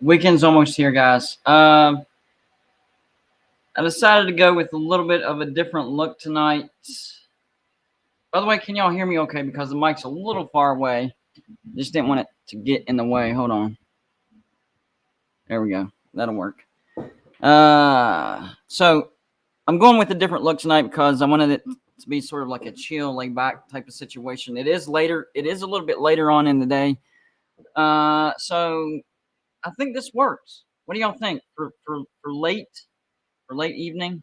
Weekend's almost here, guys. I decided to go with a little bit of a different look tonight. By the way, can y'all hear me okay? Because the mic's a little far away. Just didn't want it to get in the way. Hold on. There we go. That'll work. So I'm going with a different look tonight because I wanted it to be sort of like a chill, laid back type of situation. It is later. It is a little bit later on in the day. So I think this works. What do y'all think for late evening?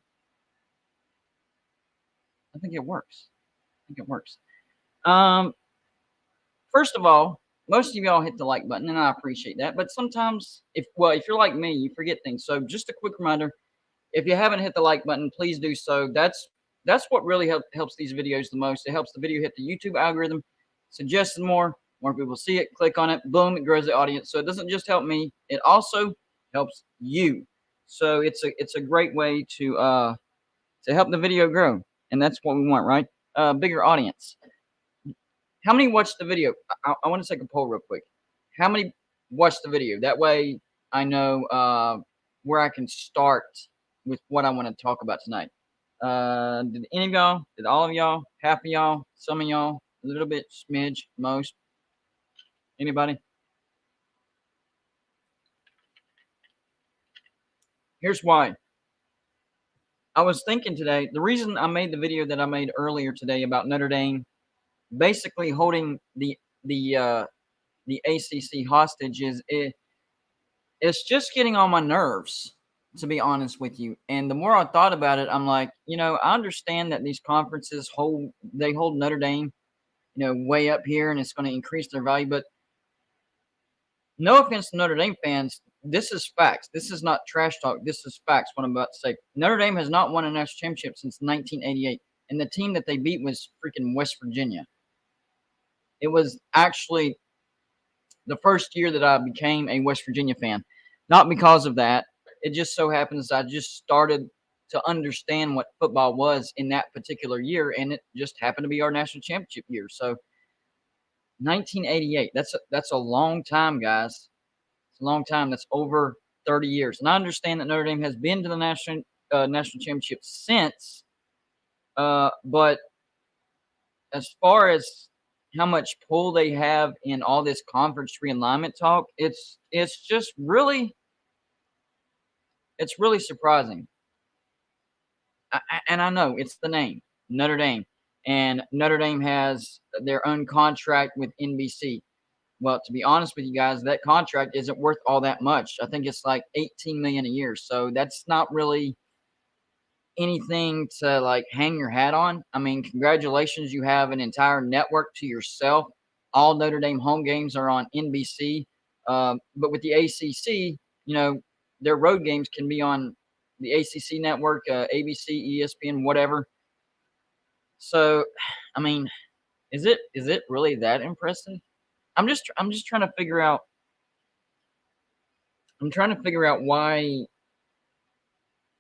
I think it works. First of all, most of y'all hit the like button, and I appreciate that. But sometimes, if you're like me, you forget things. So just a quick reminder: if you haven't hit the like button, please do so. That's what really helps these videos the most. It helps the video hit the YouTube algorithm, suggests more people see it, click on it, boom, it grows the audience. So it doesn't just help me; it also helps you. So it's a great way to help the video grow, and that's what we want, right? Bigger audience. How many watched the video? I want to take a poll real quick. How many watched the video? That way I know where I can start with what I want to talk about tonight. Did any of y'all? Did all of y'all? Half of y'all? Some of y'all? A little bit? Smidge? Most? Anybody? Here's why. I was thinking today, the reason I made the video that I made earlier today about Notre Dame basically holding the ACC hostage is it's just getting on my nerves, to be honest with you. And the more I thought about it, I'm like, I understand that these conferences hold Notre Dame, way up here, and it's going to increase their value. But no offense to Notre Dame fans, this is facts. This is not trash talk. This is facts. What I'm about to say. Notre Dame has not won a national championship since 1988, and the team that they beat was freaking West Virginia. It was actually the first year that I became a West Virginia fan. Not because of that. It just so happens I just started to understand what football was in that particular year, and it just happened to be our national championship year. So 1988, that's a long time, guys. It's a long time. That's over 30 years. And I understand that Notre Dame has been to the national championship since, but as far as how much pull they have in all this conference realignment talk, it's just really surprising. And I know it's the name, Notre Dame, and Notre Dame has their own contract with NBC. Well, to be honest with you guys, that contract isn't worth all that much. I think it's like $18 million a year. So that's not really anything to like hang your hat on. I mean, congratulations, you have an entire network to yourself. All Notre Dame home games are on NBC. But with the ACC, their road games can be on the ACC network, ABC, ESPN, whatever. So, I mean, is it really that impressive? I'm just trying to figure out. I'm trying to figure out why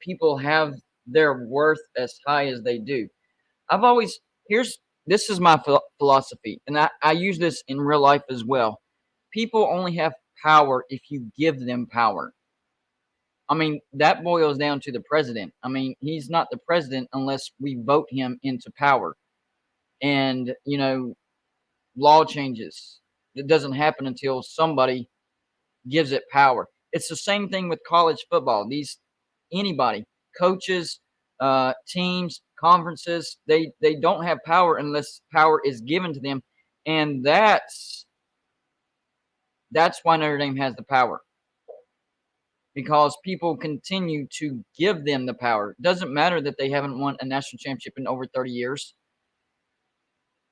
people have their worth as high as they do. I've always this is my philosophy, and I use this in real life as well. People only have power if you give them power. I mean, that boils down to the president. I mean, he's not the president unless we vote him into power. And, law changes. It doesn't happen until somebody gives it power. It's the same thing with college football. Anybody, coaches, teams, conferences, they don't have power unless power is given to them. And that's why Notre Dame has the power. Because people continue to give them the power. It doesn't matter that they haven't won a national championship in over 30 years.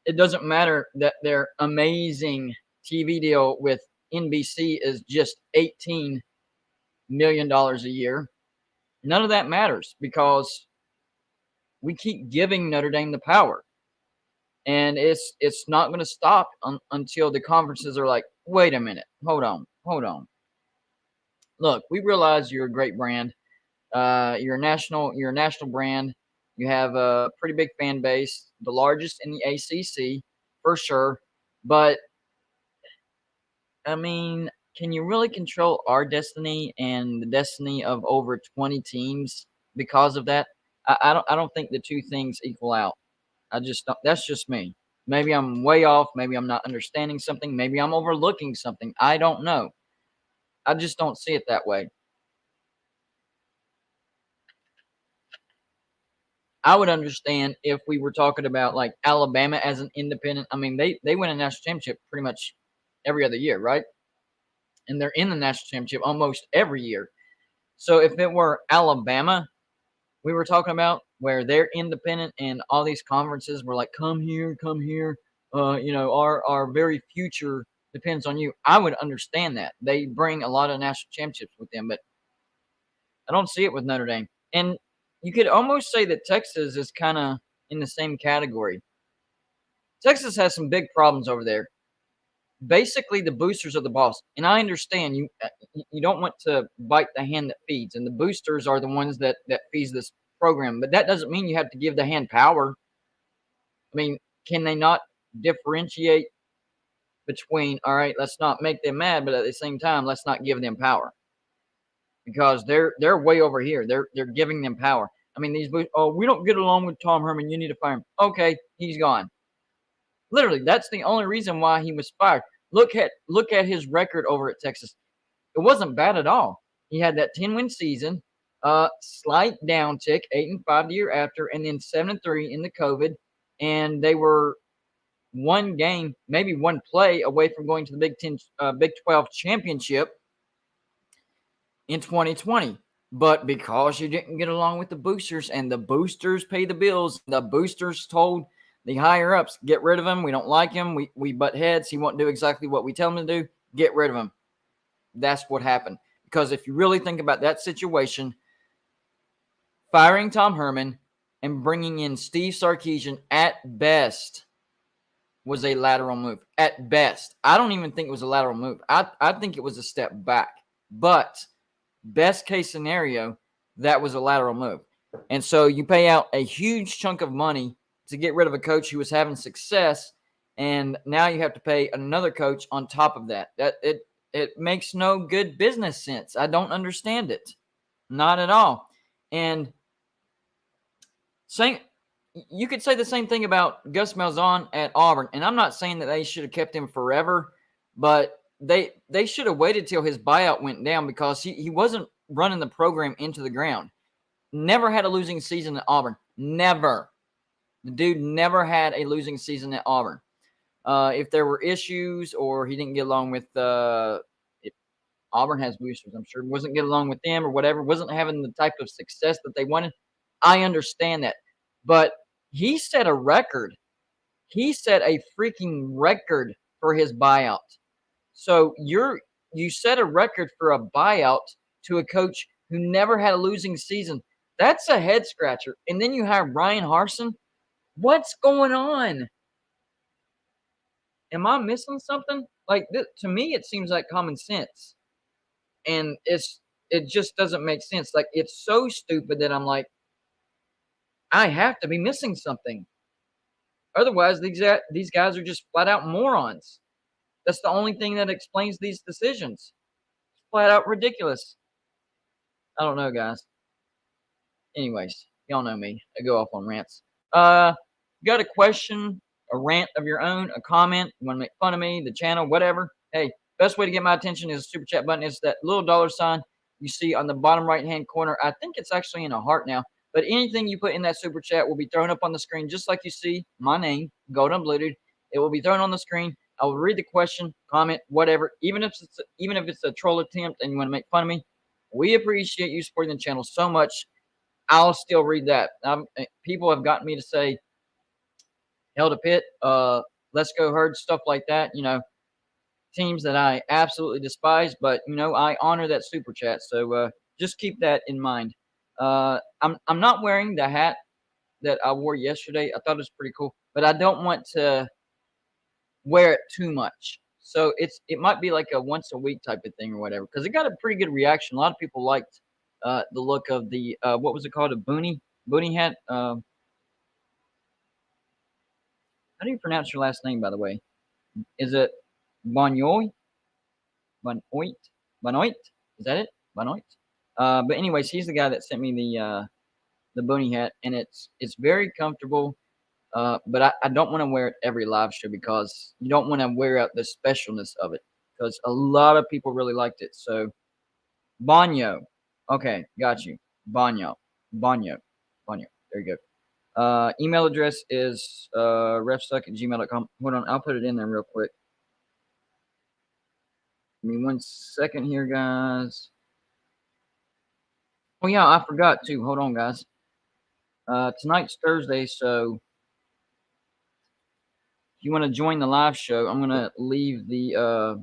It doesn't matter that their amazing TV deal with NBC is just $18 million a year. None of that matters because we keep giving Notre Dame the power. And it's not going to stop until the conferences are like, wait a minute, hold on. Look, we realize you're a great brand. You're a national brand. You have a pretty big fan base, the largest in the ACC for sure. But I mean, can you really control our destiny and the destiny of over 20 teams because of that? I don't think the two things equal out. I just don't. That's just me. Maybe I'm way off. Maybe I'm not understanding something. Maybe I'm overlooking something. I don't know. I just don't see it that way. I would understand if we were talking about like Alabama as an independent. I mean, they win a national championship pretty much every other year, right? And they're in the national championship almost every year. So if it were Alabama, we were talking about where they're independent and all these conferences were like, come here. Our very future depends on you. I would understand that. They bring a lot of national championships with them, but I don't see it with Notre Dame. And you could almost say that Texas is kind of in the same category. Texas has some big problems over there. Basically, the boosters are the boss, and I understand you don't want to bite the hand that feeds, and the boosters are the ones that feeds this program. But that doesn't mean you have to give the hand power. I mean, can they not differentiate between, all right, let's not make them mad, but at the same time, let's not give them power because they're way over here. They're giving them power. I mean, we don't get along with Tom Herman. You need to fire him. Okay, he's gone. Literally, that's the only reason why he was fired. Look at his record over at Texas. It wasn't bad at all. He had that 10-win season, slight downtick, 8-5 the year after, and then 7-3 in the COVID, and they were one game, maybe one play away from going to the Big 12 championship in 2020. But because you didn't get along with the boosters, and the boosters pay the bills, the boosters told the higher ups, get rid of him. We don't like him. We butt heads. He won't do exactly what we tell him to do. Get rid of him. That's what happened. Because if you really think about that situation, firing Tom Herman and bringing in Steve Sarkisian at best was a lateral move. At best. I don't even think it was a lateral move. I think it was a step back. But best case scenario, that was a lateral move. And so you pay out a huge chunk of money to get rid of a coach who was having success, and now you have to pay another coach on top of that. It makes no good business sense. I don't understand it. Not at all. And you could say the same thing about Gus Malzahn at Auburn, and I'm not saying that they should have kept him forever, but they should have waited till his buyout went down because he wasn't running the program into the ground. Never had a losing season at Auburn. Never. The dude never had a losing season at Auburn. If there were issues or he didn't get along with Auburn has boosters, I'm sure, wasn't getting along with them or whatever, wasn't having the type of success that they wanted. I understand that. But he set a record. He set a freaking record for his buyout. So you set a record for a buyout to a coach who never had a losing season. That's a head scratcher. And then you hire Brian Harsin. What's going on? Am I missing something? Like to me, it seems like common sense, and it just doesn't make sense. Like it's so stupid that I'm like, I have to be missing something. Otherwise, these guys are just flat out morons. That's the only thing that explains these decisions. Flat out ridiculous. I don't know, guys. Anyways, y'all know me. I go off on rants. Got a question, a rant of your own, a comment, you want to make fun of me, the channel, whatever. Hey, best way to get my attention is a super chat button. It's that little dollar sign you see on the bottom right-hand corner. I think it's actually in a heart now. But anything you put in that super chat will be thrown up on the screen, just like you see my name, Golden Bluted. It will be thrown on the screen. I will read the question, comment, whatever. Even if it's a troll attempt and you want to make fun of me, we appreciate you supporting the channel so much. I'll still read that. People have gotten me to say, held a pit, let's go herd, stuff like that. Teams that I absolutely despise, but I honor that super chat. So just keep that in mind. I'm not wearing the hat that I wore yesterday. I thought it was pretty cool, but I don't want to wear it too much. So it might be like a once a week type of thing or whatever, because it got a pretty good reaction. A lot of people liked the look of the what was it called, a boonie hat. How do you pronounce your last name, by the way? Is it Bonyoy? Benoit. Is that it? Benoit. But anyways, he's the guy that sent me the Boonie hat, and it's very comfortable. But I don't want to wear it every live show because you don't want to wear out the specialness of it because a lot of people really liked it. So Banyo. Okay, got you. Banyo. Banyo. Banyo. There you go. Email address is refsuck@gmail.com. Hold on, I'll put it in there real quick. Give me 1 second here, guys. Oh yeah, I forgot too. Hold on, guys. Tonight's Thursday, so if you want to join the live show, I'm gonna leave the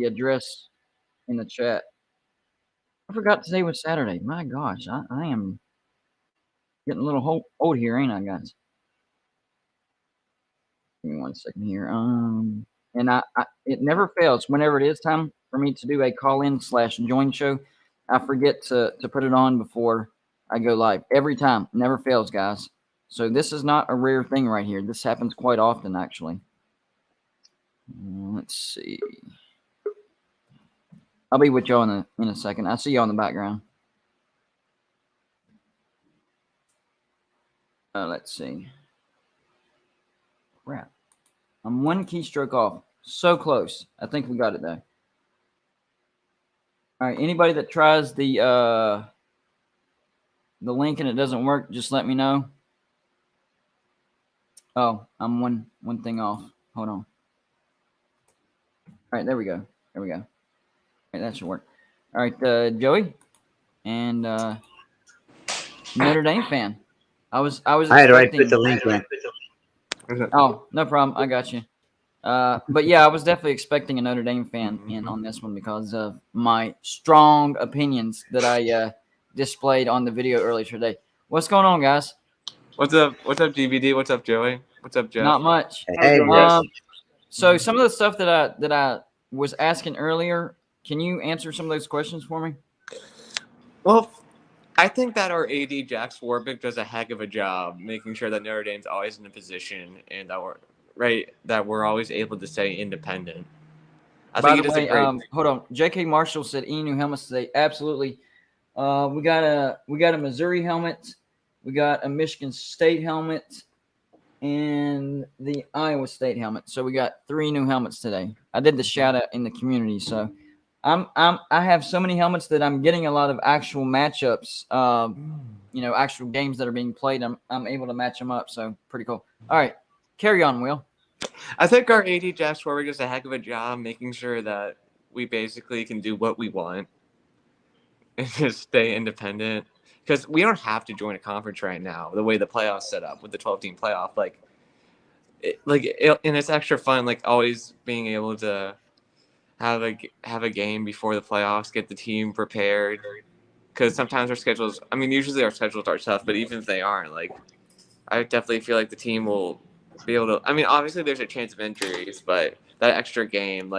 address in the chat. I forgot today was Saturday. My gosh, I am getting a little old here, ain't I, guys? Give me 1 second here. And I it never fails. Whenever it is time for me to do a call-in/join show, I forget to put it on before I go live. Every time, never fails, guys. So this is not a rare thing right here. This happens quite often, actually. Let's see. I'll be with y'all in a second. I see y'all in the background. Let's see. Crap. I'm 1 keystroke off. So close. I think we got it, though. All right. Anybody that tries the link and it doesn't work, just let me know. Oh, I'm one thing off. Hold on. All right. There we go. There we go. All right. That should work. All right. Joey and Notre Dame fan. I was I had to right put the link in. Oh, no problem. I got you. But yeah, I was definitely expecting a Notre Dame fan in on this one because of my strong opinions that I displayed on the video earlier today. What's going on, guys? What's up? What's up, DVD? What's up, Joey? What's up, Jeff? Not much. Hey, so some of the stuff that I was asking earlier, can you answer some of those questions for me? Well, I think that our AD Jack Swarbrick does a heck of a job making sure that Notre Dame's always in a position and that we're always able to stay independent. By the way, hold on. J.K. Marshall said new helmets today. Absolutely. We got a Missouri helmet, we got a Michigan State helmet, and the Iowa State helmet. So we got 3 new helmets today. I did the shout out in the community, so I have so many helmets that I'm getting a lot of actual matchups. Actual games that are being played. I'm able to match them up. So pretty cool. All right, carry on, Will. I think our AD Jack Swarbrick does a heck of a job making sure that we basically can do what we want and just stay independent. Because we don't have to join a conference right now. The way the playoffs set up with the 12-team playoff, and it's extra fun. Like always being able to have a game before the playoffs, get the team prepared. Because sometimes our schedules. I mean, usually our schedules are tough, but even if they aren't, I definitely feel like the team will be able to. I mean, obviously there's a chance of injuries, but that extra game,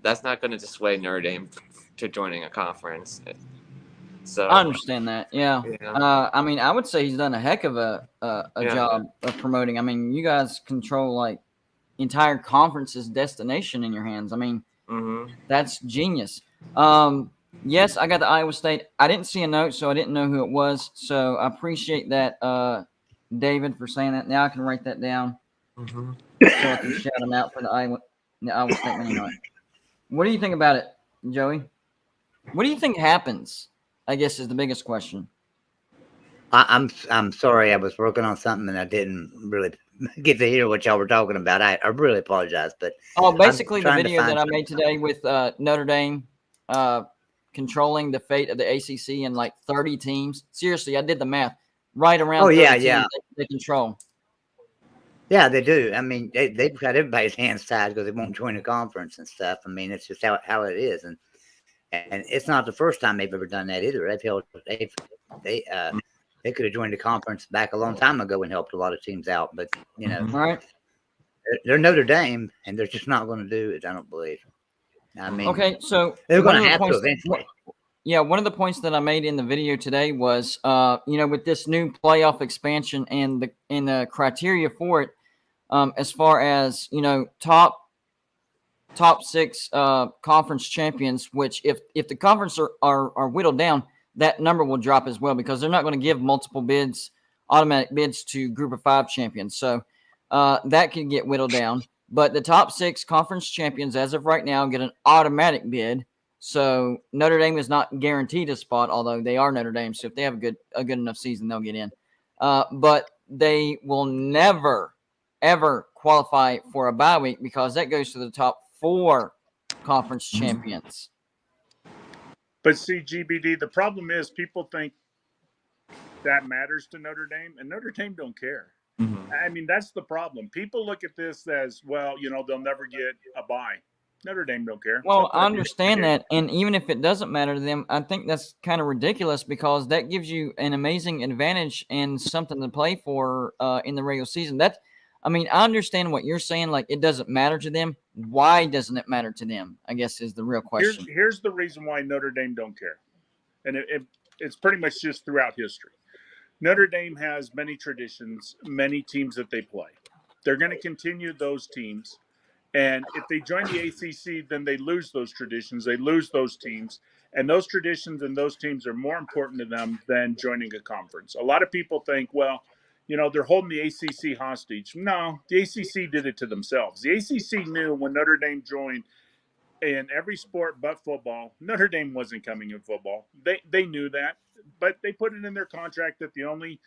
that's not going to dissuade Notre Dame to joining a conference. So I understand that. Yeah. I mean, I would say he's done a heck of a job of promoting. I mean, you guys control entire conference's destination in your hands. I mean, that's genius. Yes, I got the Iowa State. I didn't see a note, so I didn't know who it was. So I appreciate that, David, for saying that. Now I can write that down so I can shout him out for the Iowa State winning night. What do you think about it, Joey? What do you think happens? I guess is the biggest question. I'm sorry, I was working on something and I didn't really get to hear what y'all were talking about. I really apologize, but basically the video that I made today with Notre Dame controlling the fate of the ACC and 30 teams. Seriously, I did the math. Right around 30 teams they control. Yeah, they do. I mean, they've got everybody's hands tied because they won't join a conference and stuff. I mean, it's just how it is, and it's not the first time they've ever done that either. They could have joined the conference back a long time ago and helped a lot of teams out, but right. They're Notre Dame, and they're just not going to do it. I don't believe. I mean, okay, so they're going to have to eventually. Yeah, one of the points that I made in the video today was, with this new playoff expansion and the criteria for it, as far as top top 6 conference champions, which if the conference are whittled down, that number will drop as well because they're not going to give multiple bids, automatic bids to group of 5 champions. So that can get whittled down. But the top 6 conference champions as of right now get an automatic bid. So Notre Dame is not guaranteed a spot, although they are Notre Dame. So if they have a good enough season, they'll get in. But they will never, ever qualify for a bye week because that goes to the top 4 conference champions. But see, GBD, the problem is people think that matters to Notre Dame, and Notre Dame don't care. I mean, that's the problem. People look at this as, well, they'll never get a bye. Notre Dame don't care. Well, I understand that, and even if it doesn't matter to them, I think that's kind of ridiculous because that gives you an amazing advantage and something to play for in the regular season. I understand what you're saying. Like, it doesn't matter to them. Why doesn't it matter to them? I guess is the real question. Here's the reason why Notre Dame don't care, and it's pretty much just throughout history. Notre Dame has many traditions, many teams that they play. They're going to continue those teams. And if they join the ACC, then they lose those traditions. They lose those teams. And those traditions and those teams are more important to them than joining a conference. A lot of people think, well, they're holding the ACC hostage. No, the ACC did it to themselves. The ACC knew when Notre Dame joined in every sport but football, Notre Dame wasn't coming in football. They knew that, but they put it in their contract that the only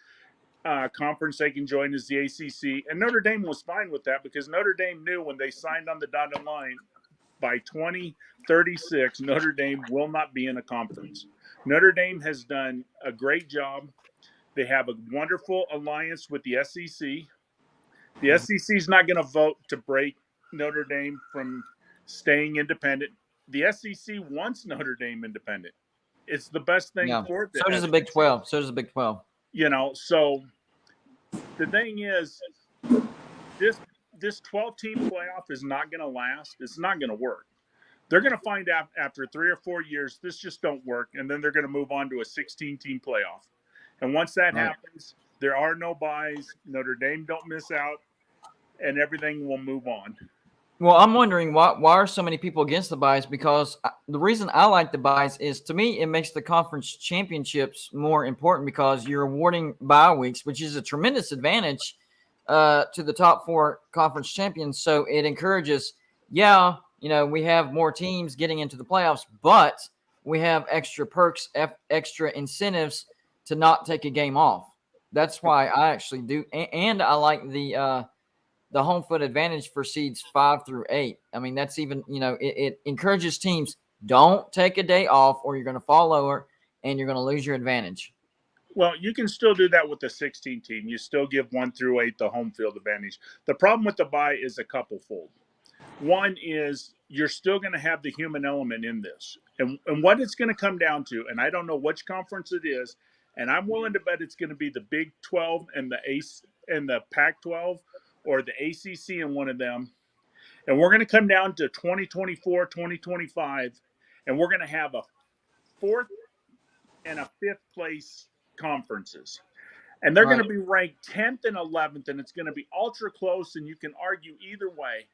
conference they can join is the ACC. And Notre Dame was fine with that because Notre Dame knew when they signed on the dotted line by 2036, Notre Dame will not be in a conference. Notre Dame has done a great job. They have a wonderful alliance with the SEC. The SEC is not going to vote to break Notre Dame from staying independent. The SEC wants Notre Dame independent. It's the best thing for it. So does the Big 12. So So the thing is, this 12-team playoff is not going to last. It's not going to work. They're going to find out after 3 or 4 years this just don't work, and then they're going to move on to a 16-team playoff. And once that happens, there are no buys. Notre Dame don't miss out, and everything will move on. Well, I'm wondering why are so many people against the buys? Because the reason I like the buys is, to me, it makes the conference championships more important because you're awarding bye weeks, which is a tremendous advantage to the top 4 conference champions. So it encourages, we have more teams getting into the playoffs, but we have extra perks, extra incentives to not take a game off. That's why I actually do, and I like the home field advantage for seeds 5 through 8. That's even, it encourages teams, don't take a day off or you're going to fall lower and you're going to lose your advantage. Well, you can still do that with the 16 team. You still give 1 through 8 the home field advantage. The problem with the bye is a couple fold. One is you're still going to have the human element in this. And what it's going to come down to, and I don't know which conference it is, and I'm willing to bet it's going to be the Big 12 and the Pac-12 or the ACC in one of them. And we're going to come down to 2024, 2025, and we're going to have a 4th and a 5th place conferences. And they're going to be ranked 10th and 11th, and it's going to be ultra close, and you can argue either way.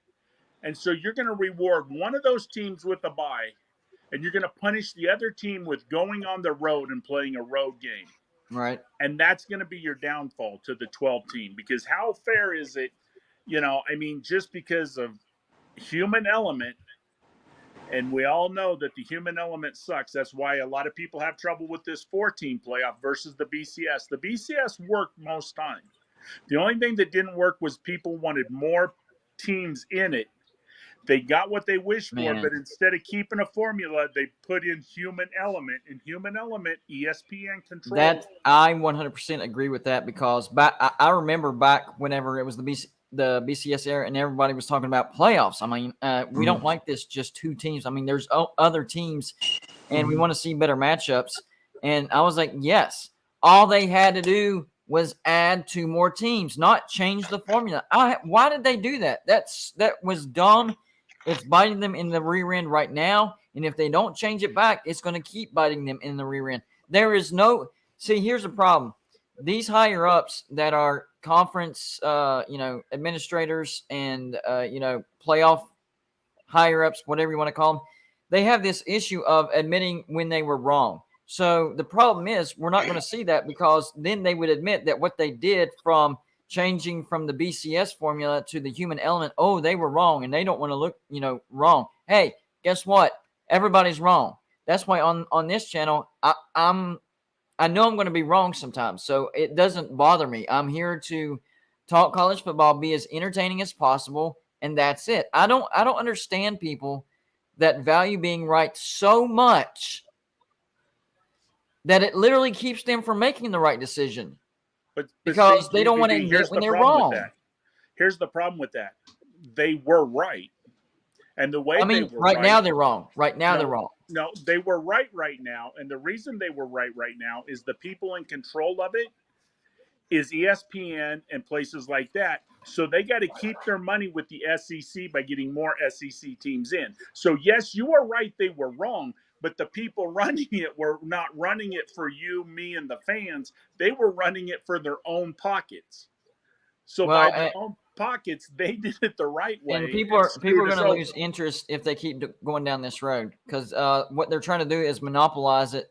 And so you're going to reward one of those teams with a bye, and you're going to punish the other team with going on the road and playing a road game. Right. And that's going to be your downfall to the 12 team, because how fair is it? Just because of human element, and we all know that the human element sucks. That's why a lot of people have trouble with this 4-team playoff versus the BCS. The BCS worked most times. The only thing that didn't work was people wanted more teams in it. They got what they wished for, but instead of keeping a formula, they put in human element. And human element, ESPN controls. That I 100% agree with that, because I remember back whenever it was the BCS era and everybody was talking about playoffs. We don't like this just 2 teams. There's other teams, and we want to see better matchups. And I was like, yes, all they had to do was add 2 more teams, not change the formula. Why did they do that? That was dumb. It's biting them in the rear end right now. And if they don't change it back, it's going to keep biting them in the rear end. There is no – see, here's the problem. These higher ups that are conference, administrators and, playoff higher ups, whatever you want to call them, they have this issue of admitting when they were wrong. So the problem is we're not going to see that, because then they would admit that what they did from changing from the BCS formula to the human element, oh, they were wrong, and they don't want to look, wrong. Hey, guess what? Everybody's wrong. That's why on this channel, I know I'm going to be wrong sometimes, so it doesn't bother me. I'm here to talk college football, be as entertaining as possible, and that's it. I don't understand people that value being right so much that it literally keeps them from making the right decision, But because see, they don't want to GBD, admit here's when the they're problem with wrong. that. Here's the problem with that. They were right. And the way I mean, they were right right, now they're wrong. Right now No. they're wrong. no, they were right now. And the reason they were right now is the people in control of it is ESPN and places like that. So they got to keep their money with the SEC by getting more SEC teams in. So yes, you are right, they were wrong, but the people running it were not running it for you, me, and the fans. They were running it for their own pockets. So by Well, their own pockets, they did it the right way. and people are screwed going us to over. lose interest if they keep going down this road, because what they're trying to do is monopolize it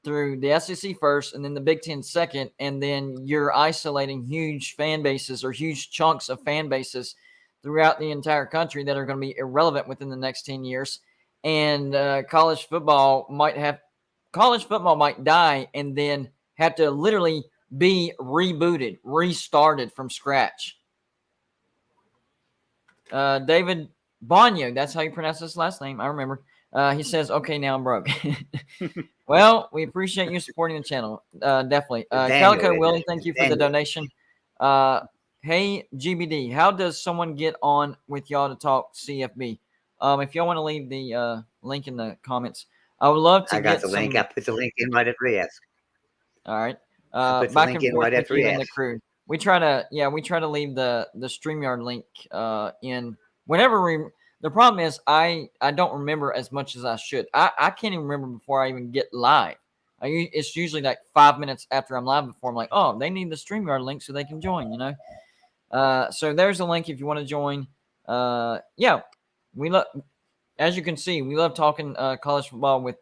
through the SEC first, and then the Big Ten second, and then you're isolating huge fan bases or huge chunks of fan bases throughout the entire country that are going to be irrelevant within the next 10 years. And college football might die, and then have to literally be rebooted, restarted from scratch. David Bonyo, that's how you pronounce his last name. I remember. He says, "Okay, now I'm broke." Well, we appreciate you supporting the channel. Definitely. Calico Willie, thank you for the donation. Hey, GBD, how does someone get on with y'all to talk CFB? If y'all want to leave the link in the comments, I would love to I got the link. I put the link in right after you ask. All right. Put the Back link and in forth right with after you you and the ask. crew. We try to leave the StreamYard link in whenever the problem is I don't remember as much as I should. I can't even remember before I even get live. It's usually like 5 minutes after I'm live before I'm like, oh, they need the StreamYard link so they can join, So there's a link if you want to join. We love, as you can see, we love talking college football with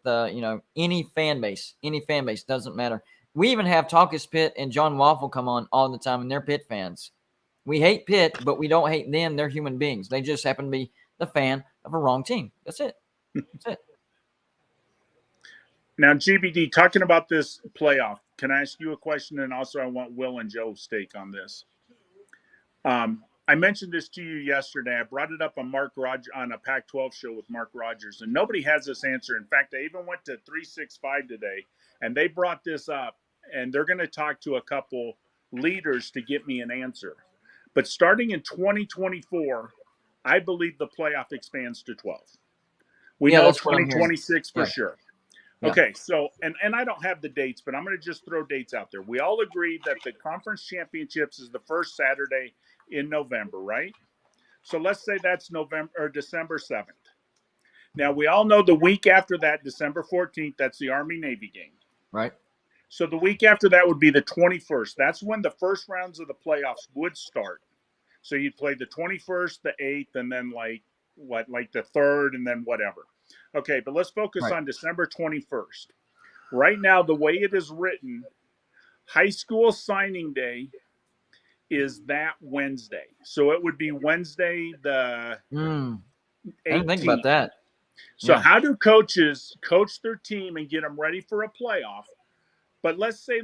any fan base. Any fan base, doesn't matter. We even have Talkus Pitt and John Waffle come on all the time, and they're Pitt fans. We hate Pitt, but we don't hate them. They're human beings. They just happen to be the fan of a wrong team. That's it. That's it. Now, GBD, talking about this playoff, can I ask you a question? And also, I want Will and Joe's take on this. I mentioned this to you yesterday. I brought it up on on a Pac-12 show with Mark Rogers, and nobody has this answer. In fact, I even went to 365 today, and they brought this up, and they're going to talk to a couple leaders to get me an answer. But starting in 2024, I believe the playoff expands to 12. We know That's what I'm hearing. 2026 for sure. Yeah. Okay, so, and I don't have the dates, but I'm going to just throw dates out there. We all agreed that the conference championships is the first Saturday in November, right? So let's say that's November or December 7th. Now, we all know the week after that, December 14th, that's the Army-Navy game. Right. So the week after that would be the 21st. That's when the first rounds of the playoffs would start. So you'd play the 21st, the 8th, and then like the 3rd, and then whatever. Okay, but let's focus on December 21st. Right now, the way it is written, high school signing day is that Wednesday. So it would be Wednesday the 18th. I didn't think about that. So how do coaches coach their team and get them ready for a playoff? But let's say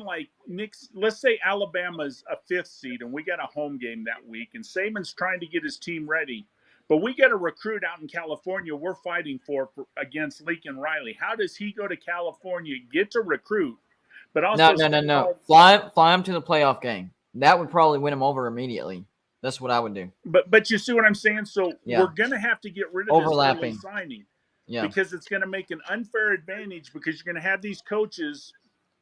Alabama's a 5th seed and we got a home game that week, and Saban's trying to get his team ready. But we got a recruit out in California we're fighting for against Lincoln Riley. How does he go to California, get to recruit, but also no. Fly him to the playoff game. That would probably win him over immediately. That's what I would do. But you see what I'm saying? So we're going to have to get rid of this early signing because it's going to make an unfair advantage because you're going to have these coaches.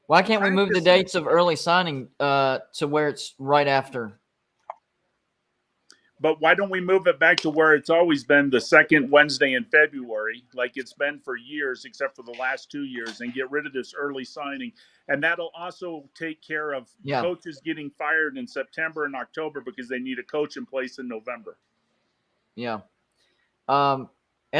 Why can't we move the dates of early signing to where it's right after? But why don't we move it back to where it's always been, the second Wednesday in February, like it's been for years, except for the last 2 years, and get rid of this early signing? And that'll also take care of coaches getting fired in September and October because they need a coach in place in November. Yeah.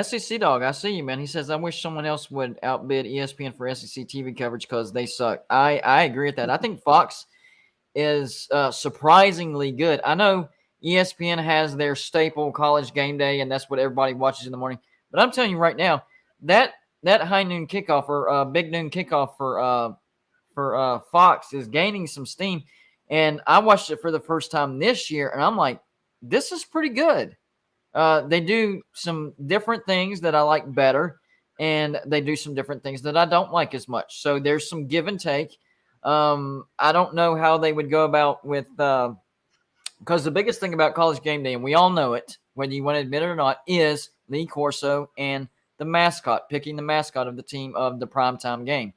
SEC dog, I see you, man. He says, I wish someone else would outbid ESPN for SEC TV coverage because they suck. I agree with that. I think Fox is surprisingly good. I know ESPN has their staple College Game Day, and that's what everybody watches in the morning. But I'm telling you right now, that high noon kickoff or big noon kickoff for Fox is gaining some steam. And I watched it for the first time this year, and I'm like, this is pretty good. They do some different things that I like better, and they do some different things that I don't like as much. So there's some give and take. I don't know how they would go about with because the biggest thing about College Game Day, and we all know it, whether you want to admit it or not, is Lee Corso and the mascot, picking the mascot of the team of the primetime game.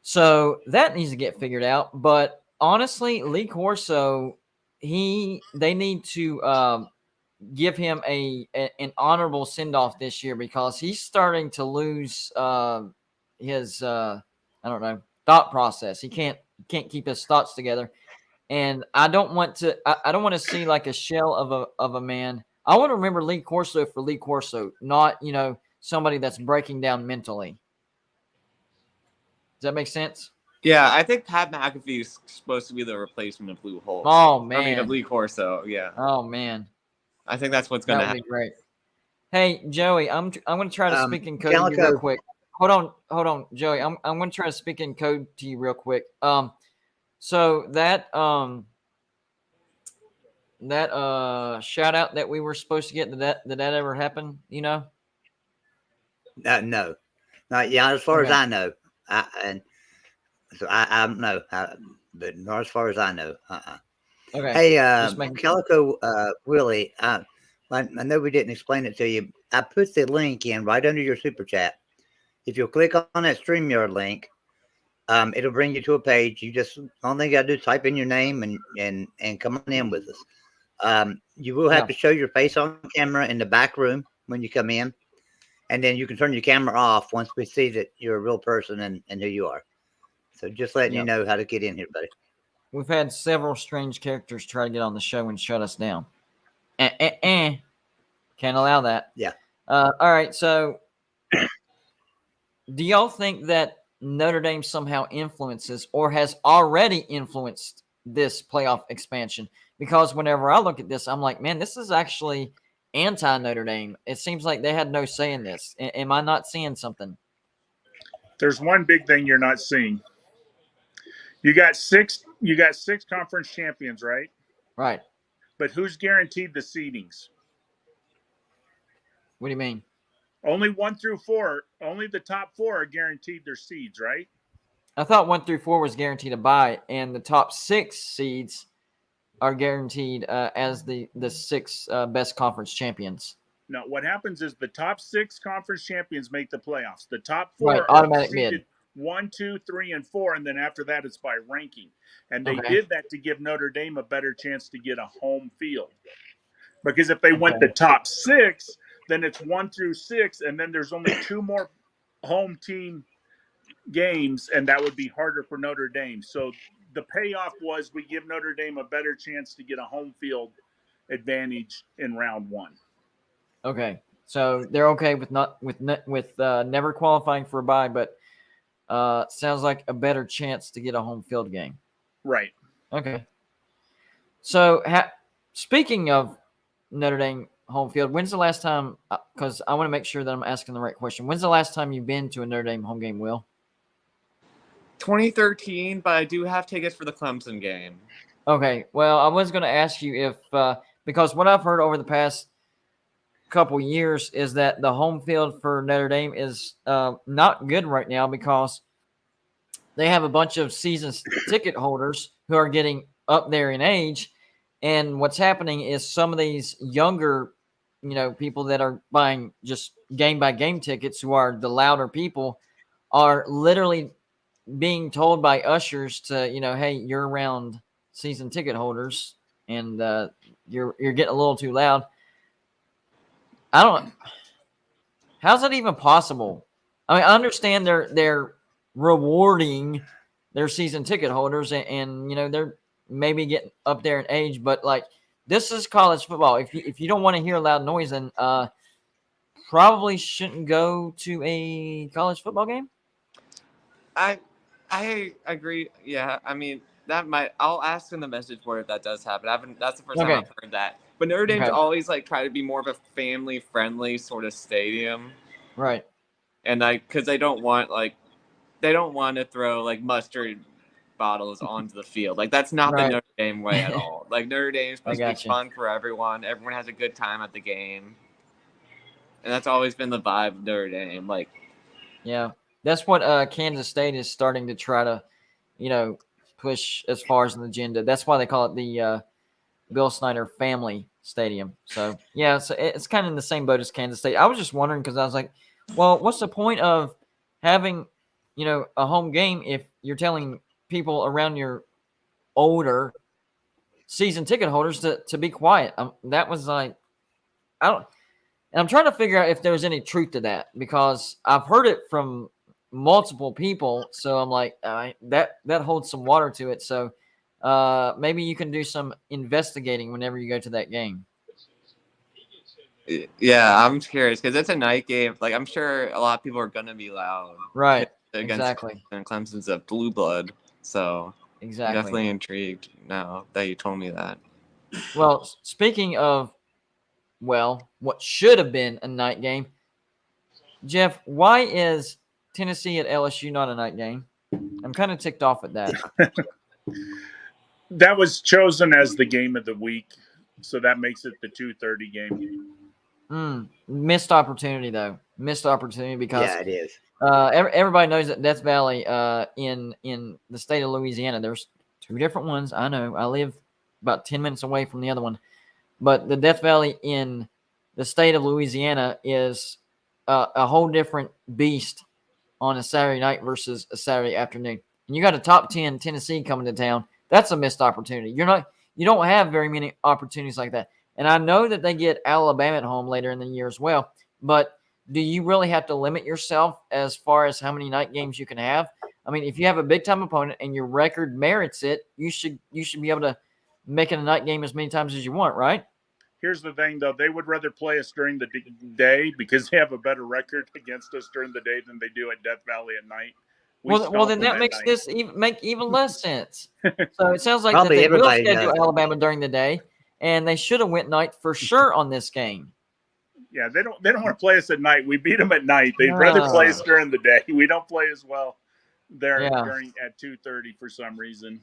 So that needs to get figured out. But honestly, Lee Corso, they need to give him an honorable send-off this year because he's starting to lose his thought process. He can't keep his thoughts together. And I don't want to see like a shell of a man. I want to remember Lee Corso for Lee Corso, not, somebody that's breaking down mentally. Does that make sense? Yeah, I think Pat McAfee is supposed to be the replacement of Lou Holtz. Oh, man. I mean, of Lee Corso, yeah. Oh, man. I think that's what's going to happen. That would be great. Hey, Joey, I'm going to try to speak in code to you Calico. real quick. Hold on, Joey. I'm going to try to speak in code to you real quick. So that shout out that we were supposed to get, did that ever happen? No. Yeah, as far as I know, I don't know, but not as far as I know. Okay. Hey, Calico, Willie, I know we didn't explain it to you. I put the link in right under your super chat. If you'll click on that StreamYard link, it'll bring you to a page. Only thing you gotta do is type in your name and come on in with us. You will have to show your face on camera in the back room when you come in, and then you can turn your camera off once we see that you're a real person and who you are. So just letting you know how to get in here, buddy. We've had several strange characters try to get on the show and shut us down. Can't allow that. Yeah. All right. So do y'all think that Notre Dame somehow influences or has already influenced this playoff expansion? Because whenever I look at this, I'm like, man, this is actually anti-Notre Dame. It seems like they had no say in this. Am I not seeing something? There's one big thing you're not seeing. You got six conference champions, right? Right. But who's guaranteed the seedings? What do you mean? Only 1 through 4. Only the top 4 are guaranteed their seeds, right? I thought 1 through 4 was guaranteed a bye, and the top 6 seeds are guaranteed as the 6 best conference champions. No, what happens is the top 6 conference champions make the playoffs. The top 4 right, are automatic seeded mid. 1, 2, 3, and 4, and then after that it's by ranking. And they did that to give Notre Dame a better chance to get a home field. Because if they went the top 6, then it's 1 through 6, and then there's only 2 more home team games, and that would be harder for Notre Dame. So the payoff was we give Notre Dame a better chance to get a home field advantage in round 1. Okay, so they're okay with never qualifying for a bye, but sounds like a better chance to get a home field game. Right. Okay. So speaking of Notre Dame home field, when's the last time, because I want to make sure that I'm asking the right question, when's the last time you've been to a Notre Dame home game, Will? 2013, but I do have tickets for the Clemson game. Okay, well, I was going to ask you if because what I've heard over the past couple years is that the home field for Notre Dame is not good right now because they have a bunch of season ticket holders who are getting up there in age, and what's happening is some of these younger, people that are buying just game by game tickets, who are the louder people, are literally being told by ushers to, hey, you're around season ticket holders and you're getting a little too loud. How's that even possible? I mean, I understand they're rewarding their season ticket holders and they're maybe getting up there in age, but like, this is college football. If you don't want to hear loud noise, then probably shouldn't go to a college football game? I agree. Yeah, I mean that might. I'll ask in the message board if that does happen. I haven't. That's the first time Okay. I've heard that. But Notre Dame's Okay. always like try to be more of a family friendly sort of stadium, Right. and because they don't want to throw like mustard bottles onto the field. Like that's not the Right. Notre Dame way at all. Like Notre Dame's supposed to be gotcha. fun for everyone. Everyone has a good time at the game, and that's always been the vibe of Notre Dame. Like, Yeah. That's what Kansas State is starting to try to, push as far as an agenda. That's why they call it the Bill Snyder Family Stadium. So, yeah, so it's kind of in the same boat as Kansas State. I was just wondering because I was like, well, what's the point of having, a home game if you're telling people around your older season ticket holders to be quiet? That was like, and I'm trying to figure out if there's any truth to that because I've heard it from multiple people. So I'm like, that holds some water to it. So maybe you can do some investigating whenever you go to that game. yeah, I'm curious because it's a night game. Like, I'm sure a lot of people are gonna be loud, Right? Against Exactly. and Clemson's a blue blood, so Exactly. I'm definitely intrigued now that you told me that. Well, speaking of, what should have been a night game, Jeff, why is Tennessee at LSU not a night game? I'm kind of ticked off at that. That was chosen as the game of the week, so that makes it the 2:30 game. Missed opportunity, though. Missed opportunity because Yeah, it is. Everybody knows that Death Valley in the state of Louisiana, there's two different ones. I know. I live about 10 minutes away from the other one. But the Death Valley in the state of Louisiana is a whole different beast on a Saturday night versus a Saturday afternoon. And you got a top 10 Tennessee coming to town. That's a missed opportunity. You don't have very many opportunities like that. And I know that they get Alabama at home later in the year as well. But do you really have to limit yourself as far as how many night games you can have? I mean, if you have a big time opponent and your record merits it, you should be able to make it a night game as many times as you want, right? Here's the thing, though. They would rather play us during the day because they have a better record against us during the day than they do at Death Valley at night. Well, then that makes this make even less sense. So it sounds like Probably that they will everybody schedule knows. Alabama during the day, and they should have went night for sure on this game. Yeah, they don't want to play us at night. We beat them at night. They'd rather play us during the day. We don't play as well there at 2:30 for some reason.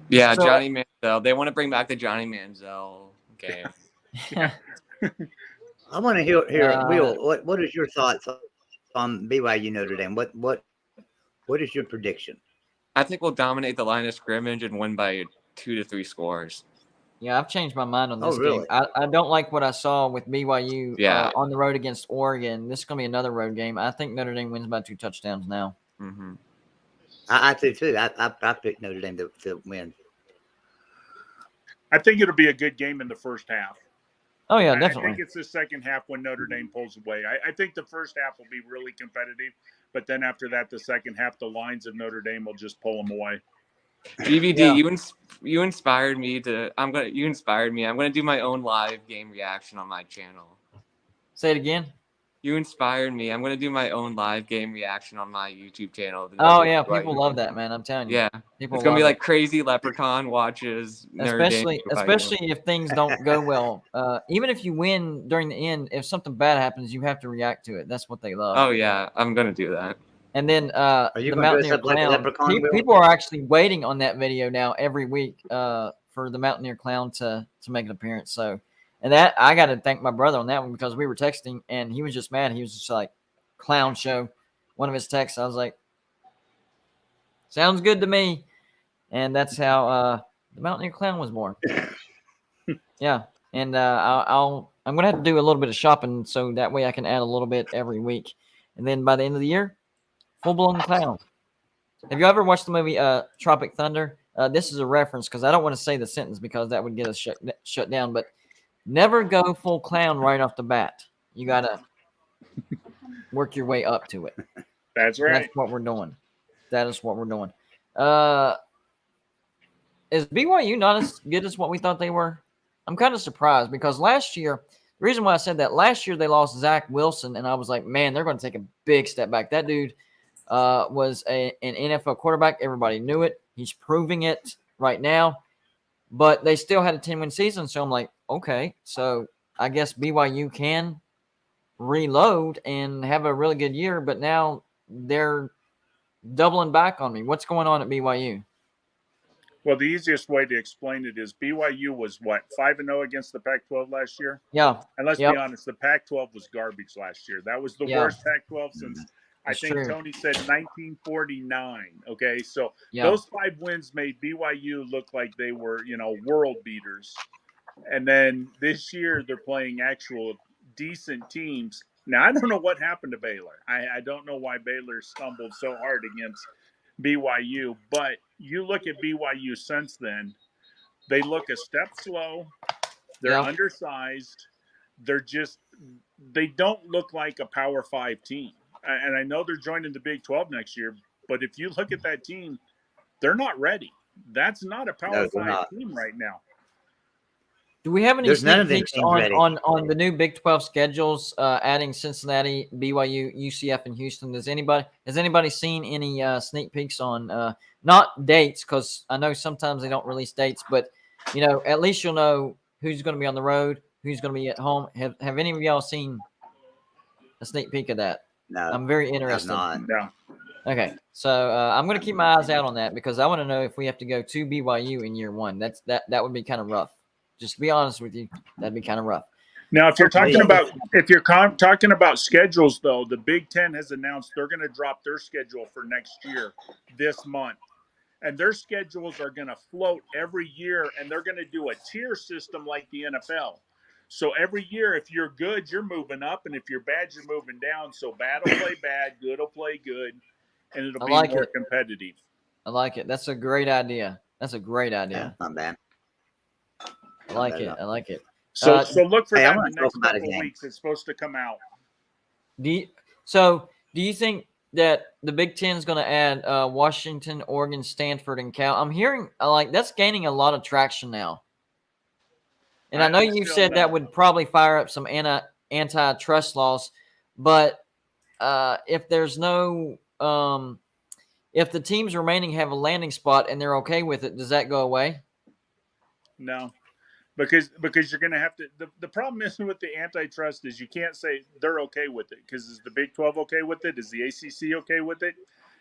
Yeah, so, Johnny Manziel. They want to bring back the Johnny Manziel game. I want to hear Will. What is your thoughts on BYU Notre Dame? What is your prediction? I think we'll dominate the line of scrimmage and win by 2 to 3 scores. Yeah, I've changed my mind on this really? game. I don't like what I saw with BYU on the road against Oregon. This is going to be another road game. I think Notre Dame wins by 2 touchdowns now. Mm-hmm. I do too. I picked Notre Dame to win. I think it'll be a good game in the first half. Oh, yeah, definitely. I think it's the second half when Notre Dame pulls away. I think the first half will be really competitive, but then after that, the second half, the lines of Notre Dame will just pull them away. GVD, you inspired me You inspired me. I'm gonna do my own live game reaction on my channel. Say it again. You inspired me. I'm gonna do my own live game reaction on my YouTube channel. Oh yeah, people love that, man. I'm telling you. Yeah, people it's gonna be like crazy leprechaun watches. Especially if things don't go well. Even if you win during the end, if something bad happens, you have to react to it. That's what they love. Oh yeah, I'm gonna do that. And then Are you the going to dress Mountaineer up like a Clown. leprechaun? People are actually waiting on that video now every week for the Mountaineer Clown to make an appearance. So, and that I got to thank my brother on that one because we were texting and he was just mad. He was just like, "Clown show." One of his texts. I was like, "Sounds good to me." And that's how the Mountaineer Clown was born. Yeah, and I'm gonna have to do a little bit of shopping so that way I can add a little bit every week, and then by the end of the year. Full-blown clown. Have you ever watched the movie Tropic Thunder? This is a reference because I don't want to say the sentence because that would get us shut down. But never go full clown right off the bat. You got to work your way up to it. That's right. That's what we're doing. That is what we're doing. Is BYU not as good as what we thought they were? I'm kind of surprised because last year The reason why I said that, last year they lost Zach Wilson, and I was like, man, they're going to take a big step back. That dude was an NFL quarterback. Everybody knew it. He's proving it right now. But they still had a 10-win season, so I'm like, okay, so I guess BYU can reload and have a really good year, but now they're doubling back on me. What's going on at BYU? Well, the easiest way to explain it is BYU was what, 5-0 against the Pac-12 last year? Yeah. And let's Yep. be honest, the Pac-12 was garbage last year. That was the Yeah. worst Pac-12 since That's I think true. Tony said 1949. Okay, so Yeah. those 5 wins made BYU look like they were, world beaters. And then this year they're playing actual decent teams. Now, I don't know what happened to Baylor. I don't know why Baylor stumbled so hard against BYU, but you look at BYU since then, they look a step slow. They're undersized. They don't look like a Power 5 team. And I know they're joining the Big 12 next year, but if you look at that team, they're not ready. That's not a Power 5 team right now. Do we have any There's none sneak of them peeks teams ready. on the new Big 12 schedules, adding Cincinnati, BYU, UCF, and Houston? Has anybody seen any sneak peeks on not dates? Because I know sometimes they don't release dates, but at least you'll know who's going to be on the road, who's going to be at home. Have any of y'all seen a sneak peek of that? No, I'm very interested. not. No. Okay, so I'm going to keep my eyes out on that because I want to know if we have to go to BYU in year one. That would be kind of rough. Just to be honest with you, that'd be kind of rough. Now, if you're talking about schedules, though, the Big Ten has announced they're going to drop their schedule for next year this month, and their schedules are going to float every year, and they're going to do a tier system like the NFL. So every year, if you're good, you're moving up, and if you're bad, you're moving down. So bad will play bad, good will play good, and it'll be more competitive. I like it. That's a great idea. Yeah, not bad. I like it. So look for that in the next couple of weeks. It's supposed to come out. Do you think that the Big Ten is going to add Washington, Oregon, Stanford, and Cal? I'm hearing that's gaining a lot of traction now. And I know you said that would probably fire up some antitrust laws, but if there's no if the teams remaining have a landing spot and they're okay with it, does that go away? No. Because you're going to have to – the problem is with the antitrust is you can't say they're okay with it because is the Big 12 okay with it? Is the ACC okay with it?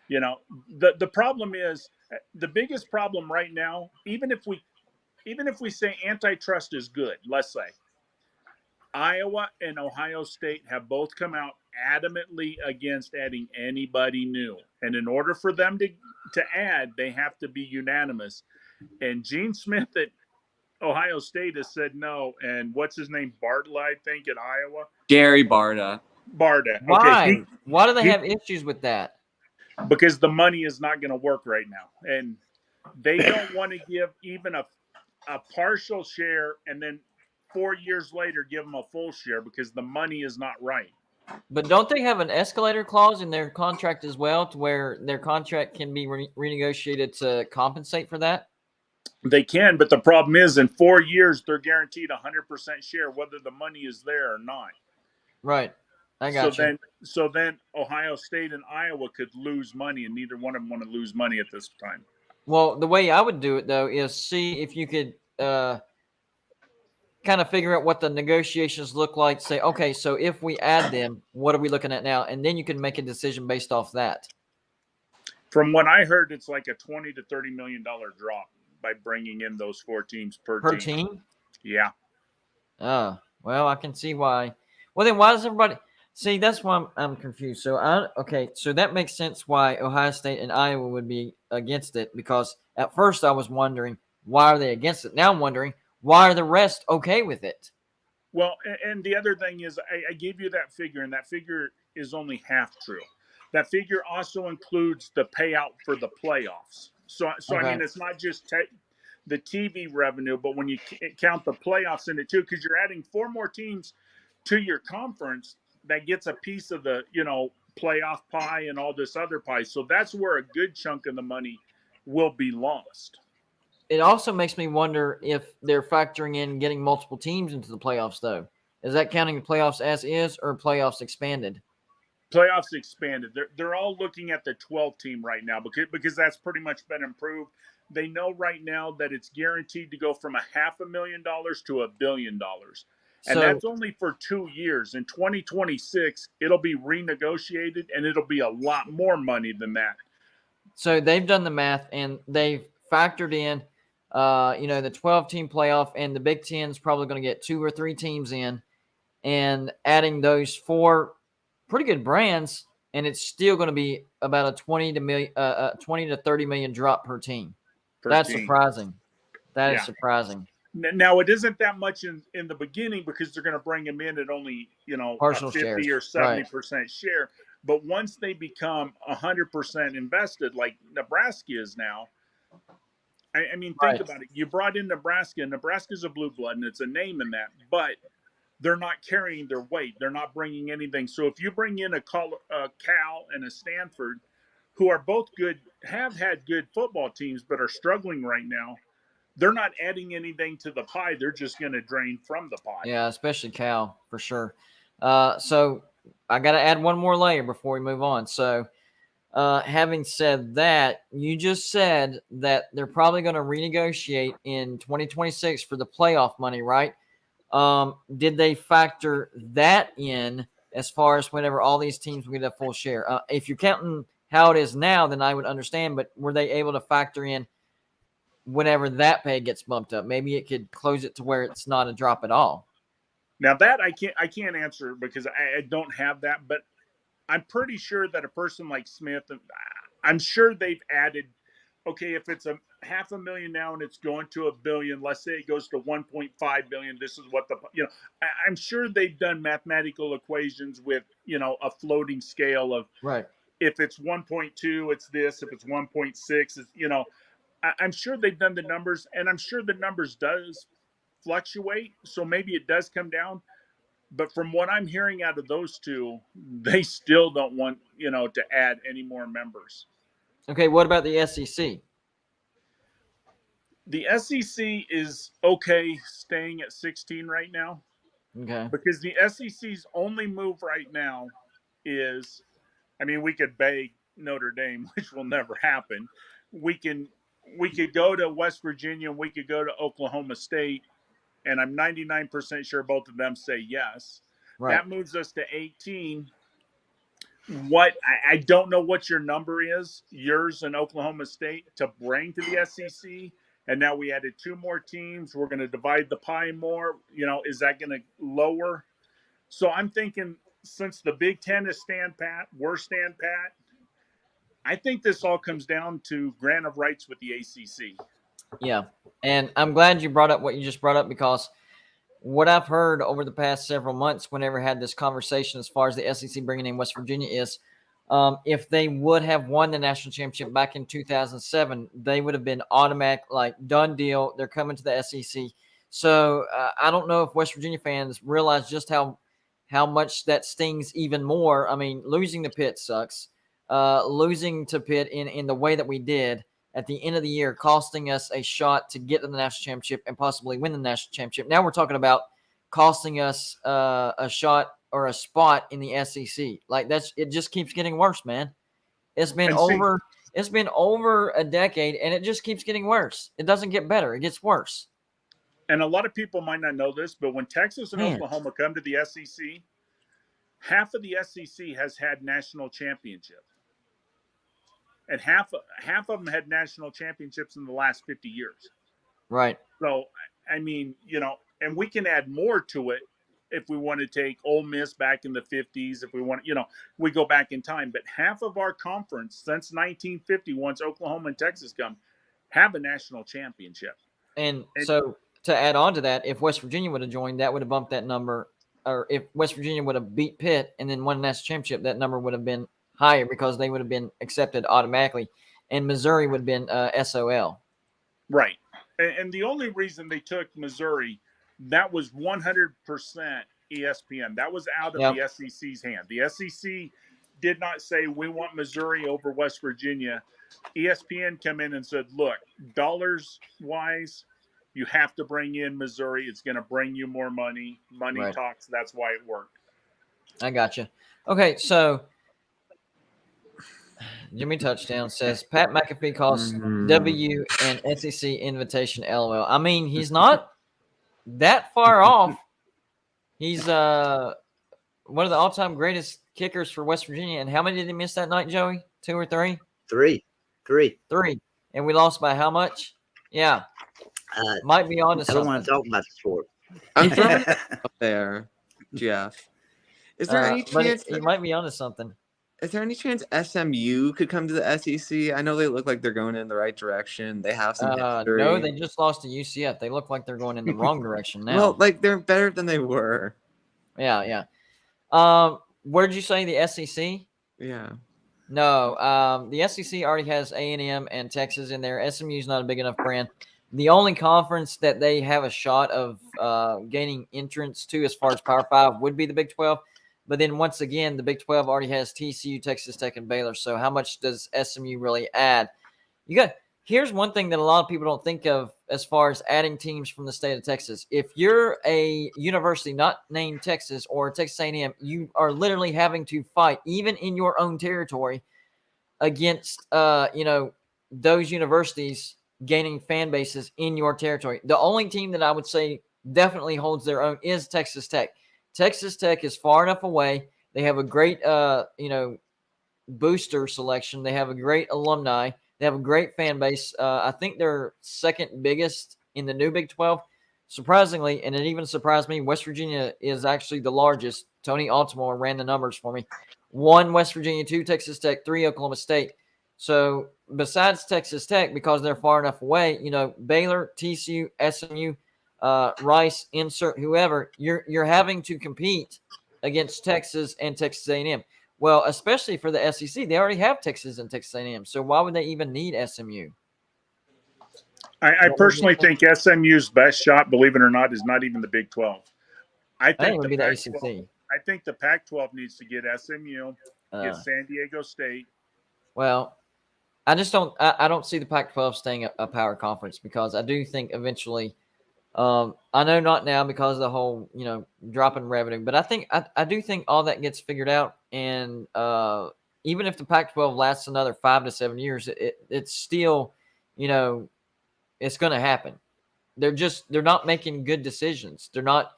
The problem is the biggest problem right now, even if we say antitrust is good, let's say, Iowa and Ohio State have both come out adamantly against adding anybody new. And in order for them to add, they have to be unanimous. And Gene Smith at Ohio State has said no, and what's his name? Bartlett, I think, at Iowa. Gary Barta. Barta. Why? Okay. Why do they have issues with that? Because the money is not going to work right now, and they don't want to give even a partial share, and then 4 years later give them a full share because the money is not right. But don't they have an escalator clause in their contract as well, to where their contract can be renegotiated to compensate for that? They can, but the problem is in 4 years, they're guaranteed 100% share, whether the money is there or not. Right. I got you. So then Ohio State and Iowa could lose money, and neither one of them want to lose money at this time. Well, the way I would do it, though, is see if you could kind of figure out what the negotiations look like. Say, okay, so if we add them, what are we looking at now? And then you can make a decision based off that. From what I heard, it's like a $20 to $30 million drop by bringing in those 4 teams per team. Yeah. Oh, well, I can see why. Well, then why does everybody – see, that's why I'm confused. So that makes sense why Ohio State and Iowa would be against it, because at first I was wondering, why are they against it? Now I'm wondering, why are the rest okay with it? Well, and the other thing is I gave you that figure, and that figure is only half true. That figure also includes the payout for the playoffs. So okay. I mean, it's not just the TV revenue, but when you count the playoffs in it too, because you're adding 4 more teams to your conference that gets a piece of the, playoff pie and all this other pie. So that's where a good chunk of the money will be lost. It also makes me wonder if they're factoring in getting multiple teams into the playoffs, though. Is that counting the playoffs as is or playoffs expanded? Playoffs expanded. They're all looking at the 12 team right now because that's pretty much been improved. They know right now that it's guaranteed to go from $500,000 to $1 billion. And So that's only for 2 years. In 2026, it'll be renegotiated and it'll be a lot more money than that. So they've done the math and they've factored in, the 12-team playoff, and the Big Ten is probably going to get 2 or 3 teams in, and adding those 4 pretty good brands, and it's still going to be about a 20 to 30 million drop per team. That's team. surprising. That is Yeah. surprising. Now, it isn't that much in the beginning because they're going to bring them in at only, Partial a 50 shares. or 70% share. But once they become 100% invested, like Nebraska is now, I mean, think about it. You brought in Nebraska. Nebraska's a blue blood, and it's a name in that. But they're not carrying their weight. They're not bringing anything. So if you bring in a Cal and a Stanford, who are both good, have had good football teams, but are struggling right now, they're not adding anything to the pie. They're just going to drain from the pie. Yeah, especially Cal, for sure. So I got to add one more layer before we move on. So having said that, you just said that they're probably going to renegotiate in 2026 for the playoff money, right? Did they factor that in as far as whenever all these teams will get a full share? If you're counting how it is now, then I would understand, but were they able to factor in whenever that pay gets bumped up? Maybe it could close it to where it's not a drop at all. Now that I can't answer because I don't have that, but I'm pretty sure that a person like Smith, I'm sure they've added, okay, if it's a $500,000 now and it's going to $1 billion, let's say it goes to 1.5 billion. This is what I'm sure they've done mathematical equations with, a floating scale of, right. If it's 1.2, it's this. If it's 1.6, it's, I'm sure they've done the numbers, and I'm sure the numbers does fluctuate. So maybe it does come down. But from what I'm hearing out of those two, they still don't want, to add any more members. Okay, what about the SEC? The SEC is okay staying at 16 right now. Okay. Because the SEC's only move right now is, we could beg Notre Dame, which will never happen. We could go to West Virginia, and we could go to Oklahoma State, and I'm 99% sure both of them say yes. Right. That moves us to 18. I don't know what your number is, yours and Oklahoma State, to bring to the SEC. And now we added 2 more teams. We're going to divide the pie more. Is that going to lower? So I'm thinking, since the Big Ten is stand pat, we're stand pat. I think this all comes down to grant of rights with the ACC. Yeah. And I'm glad you brought up what you just brought up, because what I've heard over the past several months, whenever I had this conversation as far as the SEC bringing in West Virginia, is if they would have won the national championship back in 2007, they would have been automatic, like done deal. They're coming to the SEC. So I don't know if West Virginia fans realize just how much that stings even more. I mean, losing to Pitt sucks. Losing to Pitt in the way that we did at the end of the year, costing us a shot to get to the national championship and possibly win the national championship. Now we're talking about costing us a shot or a spot in the SEC. Like, it just keeps getting worse, man. It's been over a decade, and it just keeps getting worse. It doesn't get better; it gets worse. And a lot of people might not know this, but when Texas and Oklahoma come to the SEC, half of the SEC has had national championships. And half of them had national championships in the last 50 years. Right. So, and we can add more to it if we want to take Ole Miss back in the 50s, if we want, we go back in time. But half of our conference since 1950, once Oklahoma and Texas come, have a national championship. And so to add on to that, if West Virginia would have joined, that would have bumped that number. Or if West Virginia would have beat Pitt and then won a national championship, that number would have been higher because they would have been accepted automatically. And Missouri would have been SOL. Right. And the only reason they took Missouri, that was 100% ESPN. That was out of the SEC's hand. The SEC did not say, we want Missouri over West Virginia. ESPN came in and said, look, dollars-wise, You have to bring in Missouri. It's going to bring you more money. Money Right. talks. That's why it worked. I got you. Okay, so Jimmy Touchdown says Pat McAfee calls W and SEC invitation LOL. I mean, he's not that far off. He's one of the all-time greatest kickers for West Virginia. And how many did he miss that night, Joey? 2 or 3? Three. 3. And we lost by how much? Yeah. Might be on to I something. don't want to talk about the sport. I'm throwing it up there, Jeff. Is there any chance? You might be onto something. Is there any chance SMU could come to the SEC? I know they look like they're going in the right direction. They have some history. No, they just lost to UCF. They look like they're going in the wrong direction now. Well, like they're better than they were. Yeah. Where'd you say the SEC? Yeah. No, the SEC already has A&M and Texas in there. SMU's not a big enough brand. The only conference that they have a shot of gaining entrance to as far as Power 5 would be the Big 12. But then once again, the Big 12 already has TCU, Texas Tech, and Baylor. So how much does SMU really add? Here's one thing that a lot of people don't think of as far as adding teams from the state of Texas. If you're a university not named Texas or Texas A&M, you are literally having to fight, even in your own territory, against those universities gaining fan bases in your territory. The only team that I would say definitely holds their own is Texas Tech. Texas Tech is far enough away. They have a great booster selection. They have a great alumni. They have a great fan base. I think they're second biggest in the new Big 12. Surprisingly, and it even surprised me, West Virginia is actually the largest. Tony Altimore ran the numbers for me. 1 West Virginia, 2 Texas Tech, 3 Oklahoma State. So besides Texas Tech, because they're far enough away, Baylor, TCU, SMU, Rice, insert whoever, you're having to compete against Texas and Texas A&M. Well, especially for the SEC, they already have Texas and Texas A&M. So why would they even need SMU? I personally think SMU's best shot, believe it or not, is not even the Big 12. I think it would be the ACC. I think the Pac-12 needs to get SMU, get San Diego State. Well, I just don't. I don't see the Pac-12 staying a power conference because I do think eventually. I know not now because of the whole drop in revenue, but I do think all that gets figured out, and even if the Pac-12 lasts another 5 to 7 years, it's still it's going to happen. They're not making good decisions. They're not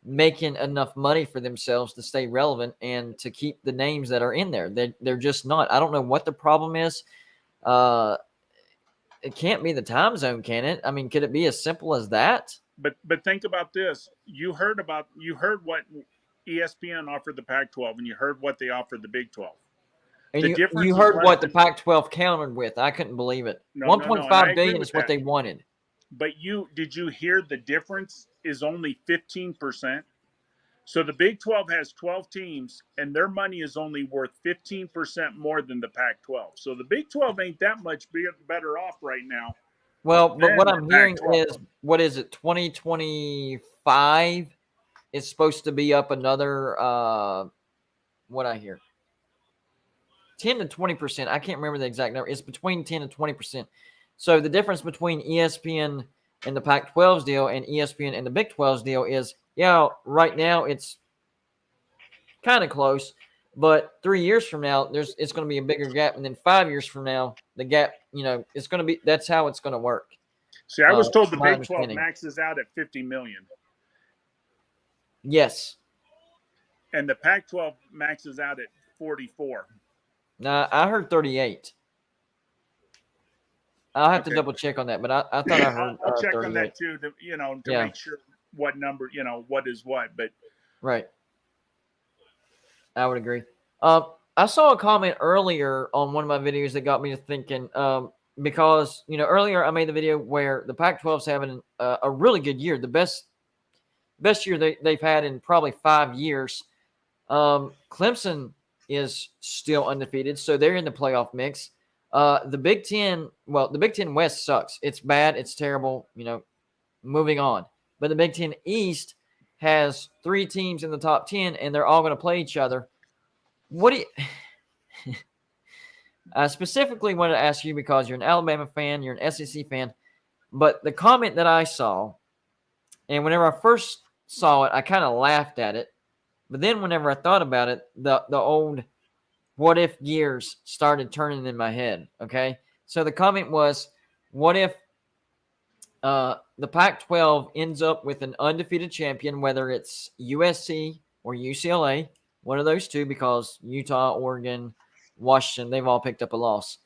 making enough money for themselves to stay relevant and to keep the names that are in there. They're just not. I don't know what the problem is. It can't be the time zone, can it? I mean, could it be as simple as that? But think about this. You heard what ESPN offered the Pac-12, and you heard what they offered the Big 12. And you heard what the Pac-12 countered with. I couldn't believe it. $1.5 billion is what they wanted. But did you hear the difference is only 15%? So the Big 12 has 12 teams, and their money is only worth 15% more than the Pac-12. So the Big 12 ain't that much better off right now. Well, but what I'm hearing is, what is it, 2025 is supposed to be up another, what I hear, 10 to 20%. I can't remember the exact number. It's between 10 and 20%. So the difference between ESPN and the Pac-12's deal and ESPN and the Big 12's deal is, right now it's kind of close, but 3 years from now, it's going to be a bigger gap. And then 5 years from now, the gap, it's going to be, that's how it's going to work. See, I was told the Big 12 maxes out at $50 million. Yes. And the Pac-12 maxes out at 44. I heard 38. I'll have to double check on that, but I thought I heard. I'll check 38. on that too, to make sure what number, what is what. But right, I would agree. I saw a comment earlier on one of my videos that got me to thinking. Because earlier I made the video where the Pac-12's having a really good year, the best year they've had in probably 5 years. Clemson is still undefeated, so they're in the playoff mix. The Big Ten West sucks. It's bad. It's terrible. Moving on. But the Big Ten East has 3 teams in the top 10, and they're all going to play each other. What do you? I specifically wanted to ask you because you're an Alabama fan, you're an SEC fan. But the comment that I saw, and whenever I first saw it, I kind of laughed at it. But then whenever I thought about it, the old what if gears started turning in my head. Okay. So the comment was, what if the Pac-12 ends up with an undefeated champion, whether it's USC or UCLA, one of those two, because Utah, Oregon, Washington, they've all picked up a loss.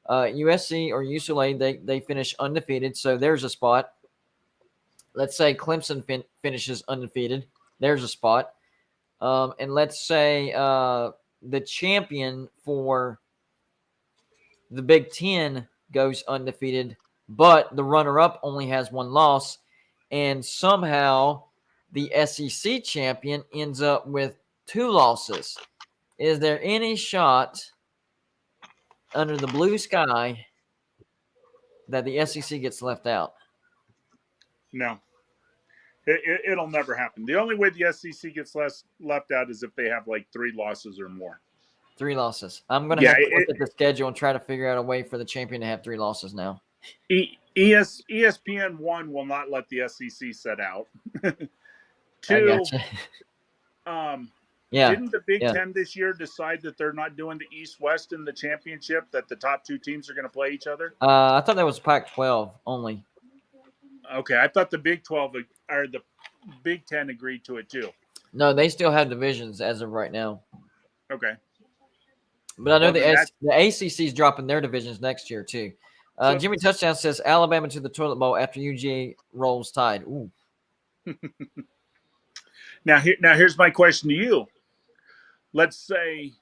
USC or UCLA, they finish undefeated, so there's a spot. Let's say Clemson finishes undefeated. There's a spot. And let's say the champion for the Big Ten goes undefeated, but the runner-up only has one loss, and somehow the SEC champion ends up with 2 losses. Is there any shot under the blue sky that the SEC gets left out? No. It'll never happen. The only way the SEC gets left out is if they have like 3 losses or more. 3 losses. I'm going to have to look at the schedule and try to figure out a way for the champion to have 3 losses now. ESPN 1 will not let the SEC set out. 2, I gotcha. Didn't the Big Ten this year decide that they're not doing the East-West in the championship, that the top 2 teams are going to play each other? I thought that was Pac-12 only. Okay, I thought the Big 12 or the Big 10 agreed to it too. No, they still have divisions as of right now. Okay. But I know the ACC is dropping their divisions next year too. Jimmy Touchdown says Alabama to the toilet bowl after UGA rolls Tide. Ooh. Now here's my question to you. Let's say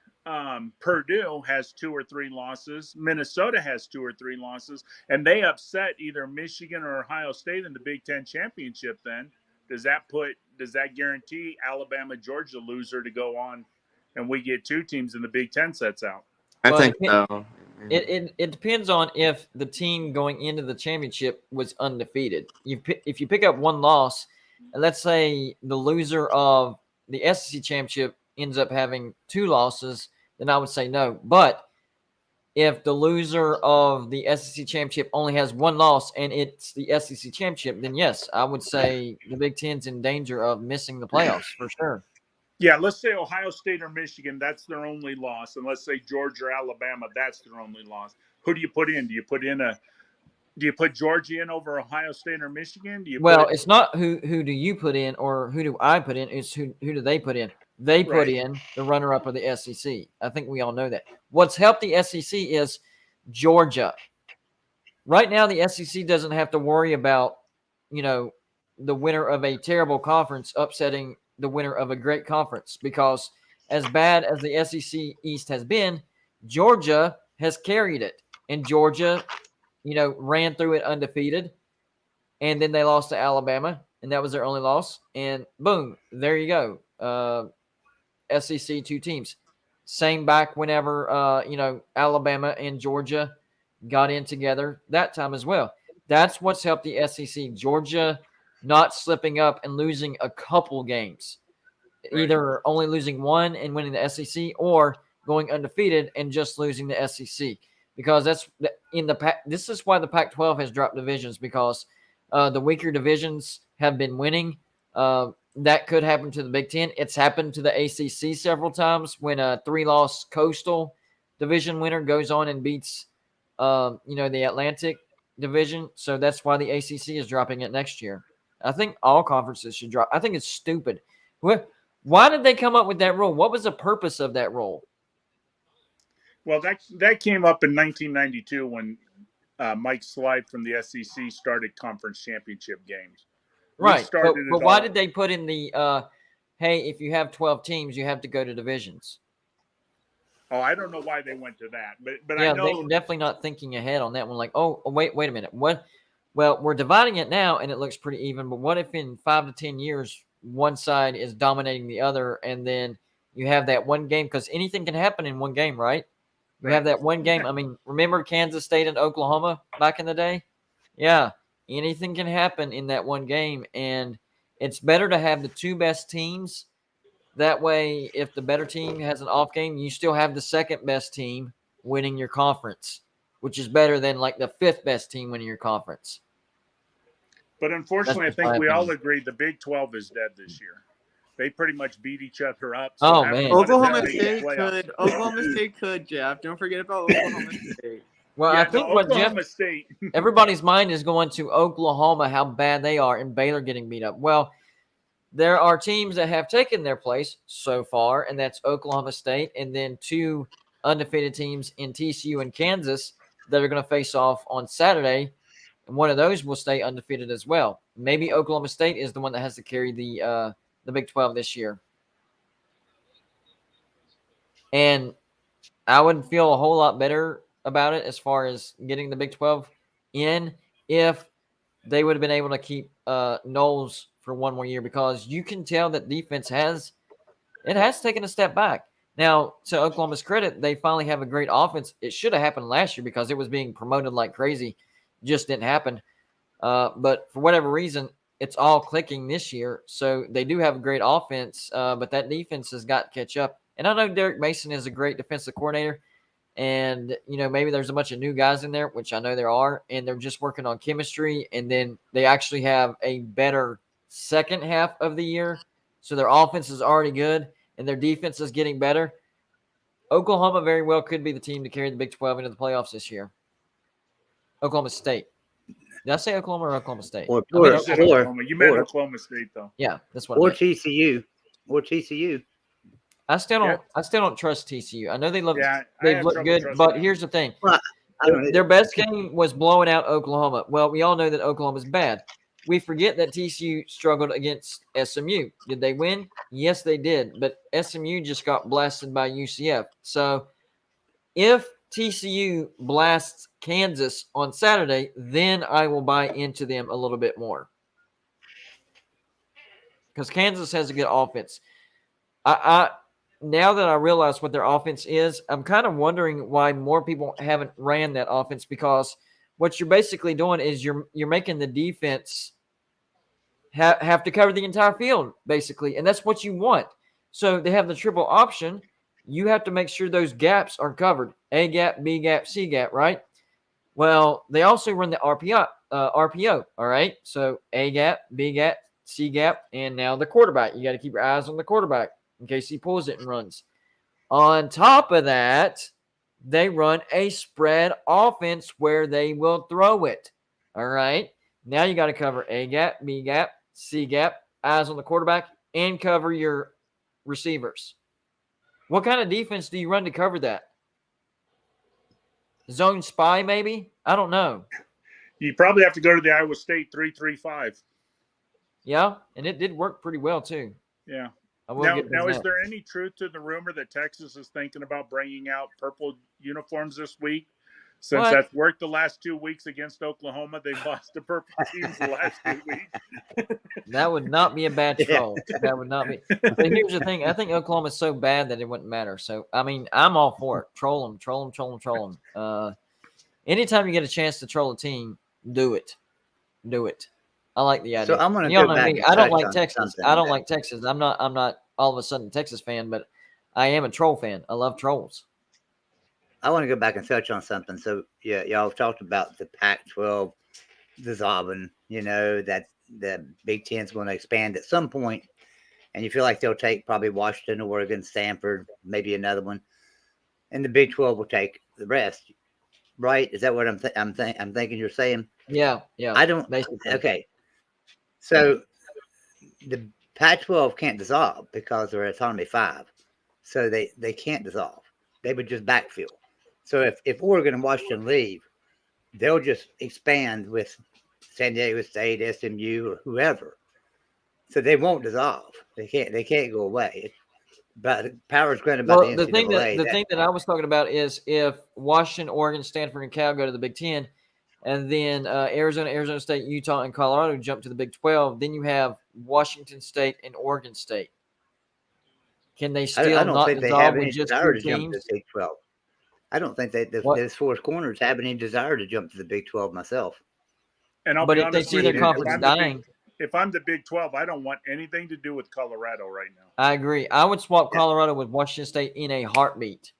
Purdue has 2 or 3 losses, Minnesota has 2 or 3 losses, and they upset either Michigan or Ohio State in the Big Ten championship. Then does that guarantee Alabama, Georgia loser to go on, and we get 2 teams in the Big Ten sets out? I think so. It depends on if the team going into the championship was undefeated. If you pick up 1 loss, and let's say the loser of the SEC championship ends up having 2 losses, then I would say no. But if the loser of the SEC championship only has 1 loss and it's the SEC championship, then yes, I would say the Big Ten's in danger of missing the playoffs for sure. Yeah, let's say Ohio State or Michigan, that's their only loss. And let's say Georgia or Alabama, that's their only loss. Who do you put in? Do you put Georgia in over Ohio State or Michigan? It's not who do you put in or who do I put in. It's who do they put in. They put in the runner-up of the SEC. I think we all know that. What's helped the SEC is Georgia. Right now, the SEC doesn't have to worry about, the winner of a terrible conference upsetting the winner of a great conference, because as bad as the SEC East has been, Georgia has carried it. And Georgia, ran through it undefeated. And then they lost to Alabama, and that was their only loss. And boom, there you go. SEC 2 teams. Same back whenever, Alabama and Georgia got in together that time as well. That's what's helped the SEC. Georgia not slipping up and losing a couple games. Right. Either only losing 1 and winning the SEC, or going undefeated and just losing the SEC. Because this is why the Pac-12 has dropped divisions, because the weaker divisions have been winning. That could happen to the Big Ten. It's happened to the ACC several times when a 3-loss Coastal Division winner goes on and beats, the Atlantic Division. So that's why the ACC is dropping it next year. I think all conferences should drop. I think it's stupid. Why did they come up with that rule? What was the purpose of that rule? Well, that came up in 1992 when Mike Slide from the SEC started conference championship games. Right, but why did they put in the, hey, if you have 12 teams, you have to go to divisions? Oh, I don't know why they went to that, but yeah, I know they were definitely not thinking ahead on that one. Like, wait a minute. What? Well, we're dividing it now, and it looks pretty even. But what if in 5 to 10 years, one side is dominating the other, and then you have that one game? Because anything can happen in one game, right? You have that one game. I mean, remember Kansas State and Oklahoma back in the day? Yeah, anything can happen in that one game, and it's better to have the 2 best teams. That way, if the better team has an off game, you still have the second best team winning your conference, which is better than like the 5th best team winning your conference. But unfortunately, I That's think my we all opinion. agree the Big 12 is dead this year. They pretty much beat each other up. Oh, having man. one of them Oklahoma make the State playoffs. could. Oklahoma State could, Jeff. Don't forget about Oklahoma State. Well, Yeah, I think no, what Jeff, Oklahoma State. everybody's mind is going to Oklahoma, how bad they are, and Baylor getting beat up. Well, there are teams that have taken their place so far, and that's Oklahoma State, and then two undefeated teams in TCU and Kansas that are going to face off on Saturday, and one of those will stay undefeated as well. Maybe Oklahoma State is the one that has to carry the Big 12 this year. And I would feel a whole lot better about it as far as getting the Big 12 in if they would have been able to keep Knowles for one more year, because you can tell that defense has taken a step back. Now, to Oklahoma's credit, they finally have a great offense. It should have happened last year because it was being promoted like crazy. Just didn't happen. But for whatever reason, it's all clicking this year. So they do have a great offense, but that defense has got to catch up. And I know Derek Mason is a great defensive coordinator. And, maybe there's a bunch of new guys in there, which I know there are, and they're just working on chemistry. And then they actually have a better second half of the year. So their offense is already good and their defense is getting better. Oklahoma very well could be the team to carry the Big 12 into the playoffs this year. Oklahoma State. Did I say Oklahoma or Oklahoma State? You said Oklahoma. You meant Oklahoma State, though. Yeah, that's what. Or TCU. Or TCU. I still don't trust TCU. I know they've looked good, but trusting here's the thing: Well, their best game was blowing out Oklahoma. Well, we all know that Oklahoma's bad. We forget that TCU struggled against SMU. Did they win? Yes, they did. But SMU just got blasted by UCF. So if TCU blasts Kansas on Saturday, then I will buy into them a little bit more, because Kansas has a good offense. Now that I realize what their offense is, I'm kind of wondering why more people haven't ran that offense, because what you're basically doing is you're making the defense have to cover the entire field, basically, and that's what you want. So they have the triple option. You have to make sure those gaps are covered: A gap, B gap, C gap, right? Well, they also run the RPO, all right? So A gap, B gap, C gap, and now the quarterback. You got to keep your eyes on the quarterback in case he pulls it and runs. On top of that, they run a spread offense where they will throw it. All right. Now you got to cover A gap, B gap, C gap, eyes on the quarterback, and cover your receivers. What kind of defense do you run to cover that? Zone spy, maybe? I don't know. You probably have to go to the Iowa State 3-3-5. Yeah, and it did work pretty well too. Yeah. Now, is there any truth to the rumor that Texas is thinking about bringing out purple uniforms this week? Since that's worked the last 2 weeks against Oklahoma, they've lost to purple teams the last 2 weeks. That would not be a bad troll. That would not be. But here's the thing. I think Oklahoma is so bad that it wouldn't matter. So, I mean, I'm all for it. Troll them. Anytime you get a chance to troll a team, do it. Do it. I like the idea. So I'm going to go back. I don't like Texas. I don't like Texas. I'm not all of a sudden a Texas fan, but I am a troll fan. I love trolls. I want to go back and touch on something. So, yeah, y'all talked about the Pac-12 dissolving, that the Big Ten's going to expand at some point, and you feel like they'll take probably Washington, Oregon, Stanford, maybe another one, and the Big 12 will take the rest, right? Is that what I'm thinking you're saying? Yeah. I don't. Basically. Okay. So the Pac-12 can't dissolve because they're autonomy 5, so they can't dissolve. They would just backfill. So if Oregon and Washington leave, they'll just expand with San Diego State, SMU, or whoever. So they won't dissolve. They can't go away. But power's granted by the NCAA. The thing that I was talking about is if Washington, Oregon, Stanford, and Cal go to the Big Ten, and then Arizona State, Utah, and Colorado jump to the Big 12, then you have Washington State and Oregon State. Can they still not dissolve with just 2 teams? Big 12. I don't think those 4 corners have any desire to jump to the Big 12 myself. And but if they see their conference dying, if I'm the Big 12, I don't want anything to do with Colorado right now. I agree. I would swap Colorado with Washington State in a heartbeat.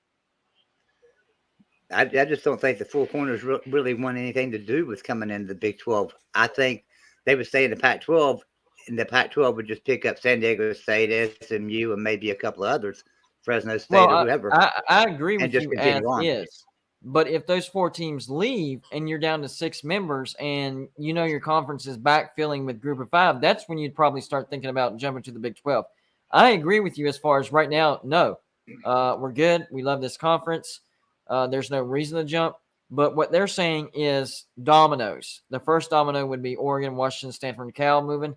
I just don't think the 4 corners really want anything to do with coming into the Big 12. I think they would stay in the Pac-12, and the Pac-12 would just pick up San Diego State, SMU, and maybe a couple of others, Fresno State or Well, whoever, I agree and with just you as continue on. is. But if those 4 teams leave and you're down to 6 members and you know your conference is backfilling with group of 5, that's when you'd probably start thinking about jumping to the Big 12. I agree with you as far as right now, no. We're good. We love this conference. There's no reason to jump. But what they're saying is dominoes. The first domino would be Oregon, Washington, Stanford, and Cal moving.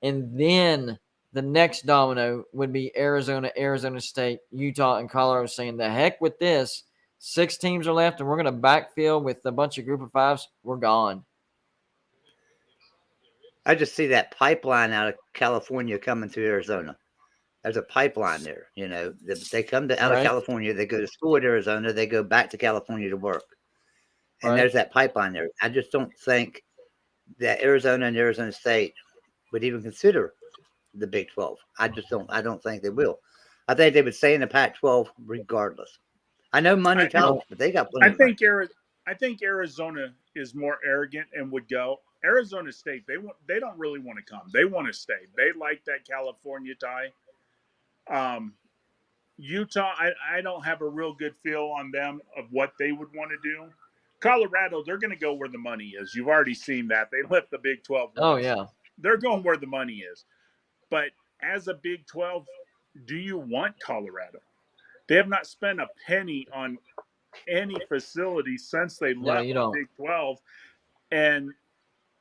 And then the next domino would be Arizona, Arizona State, Utah, and Colorado saying, the heck with this. 6 teams are left, and we're going to backfill with a bunch of group of 5s. We're gone. I just see that pipeline out of California coming to Arizona. There's a pipeline there. You know, they come out of California, they go to school at Arizona, they go back to California to work. And there's that pipeline there. I just don't think that Arizona and Arizona State would even consider the Big 12. I don't think they will. I think they would stay in the Pac-12 regardless. I know money talks, but they got plenty of money. I think Arizona is more arrogant and would go. Arizona State, they don't really want to come. They want to stay. They like that California tie. Utah, I don't have a real good feel on them of what they would want to do. Colorado, they're going to go where the money is. You've already seen that. They left the Big 12. Oh, yeah. They're going where the money is. But as a Big 12, do you want Colorado? They have not spent a penny on any facility since they left the Big 12. And,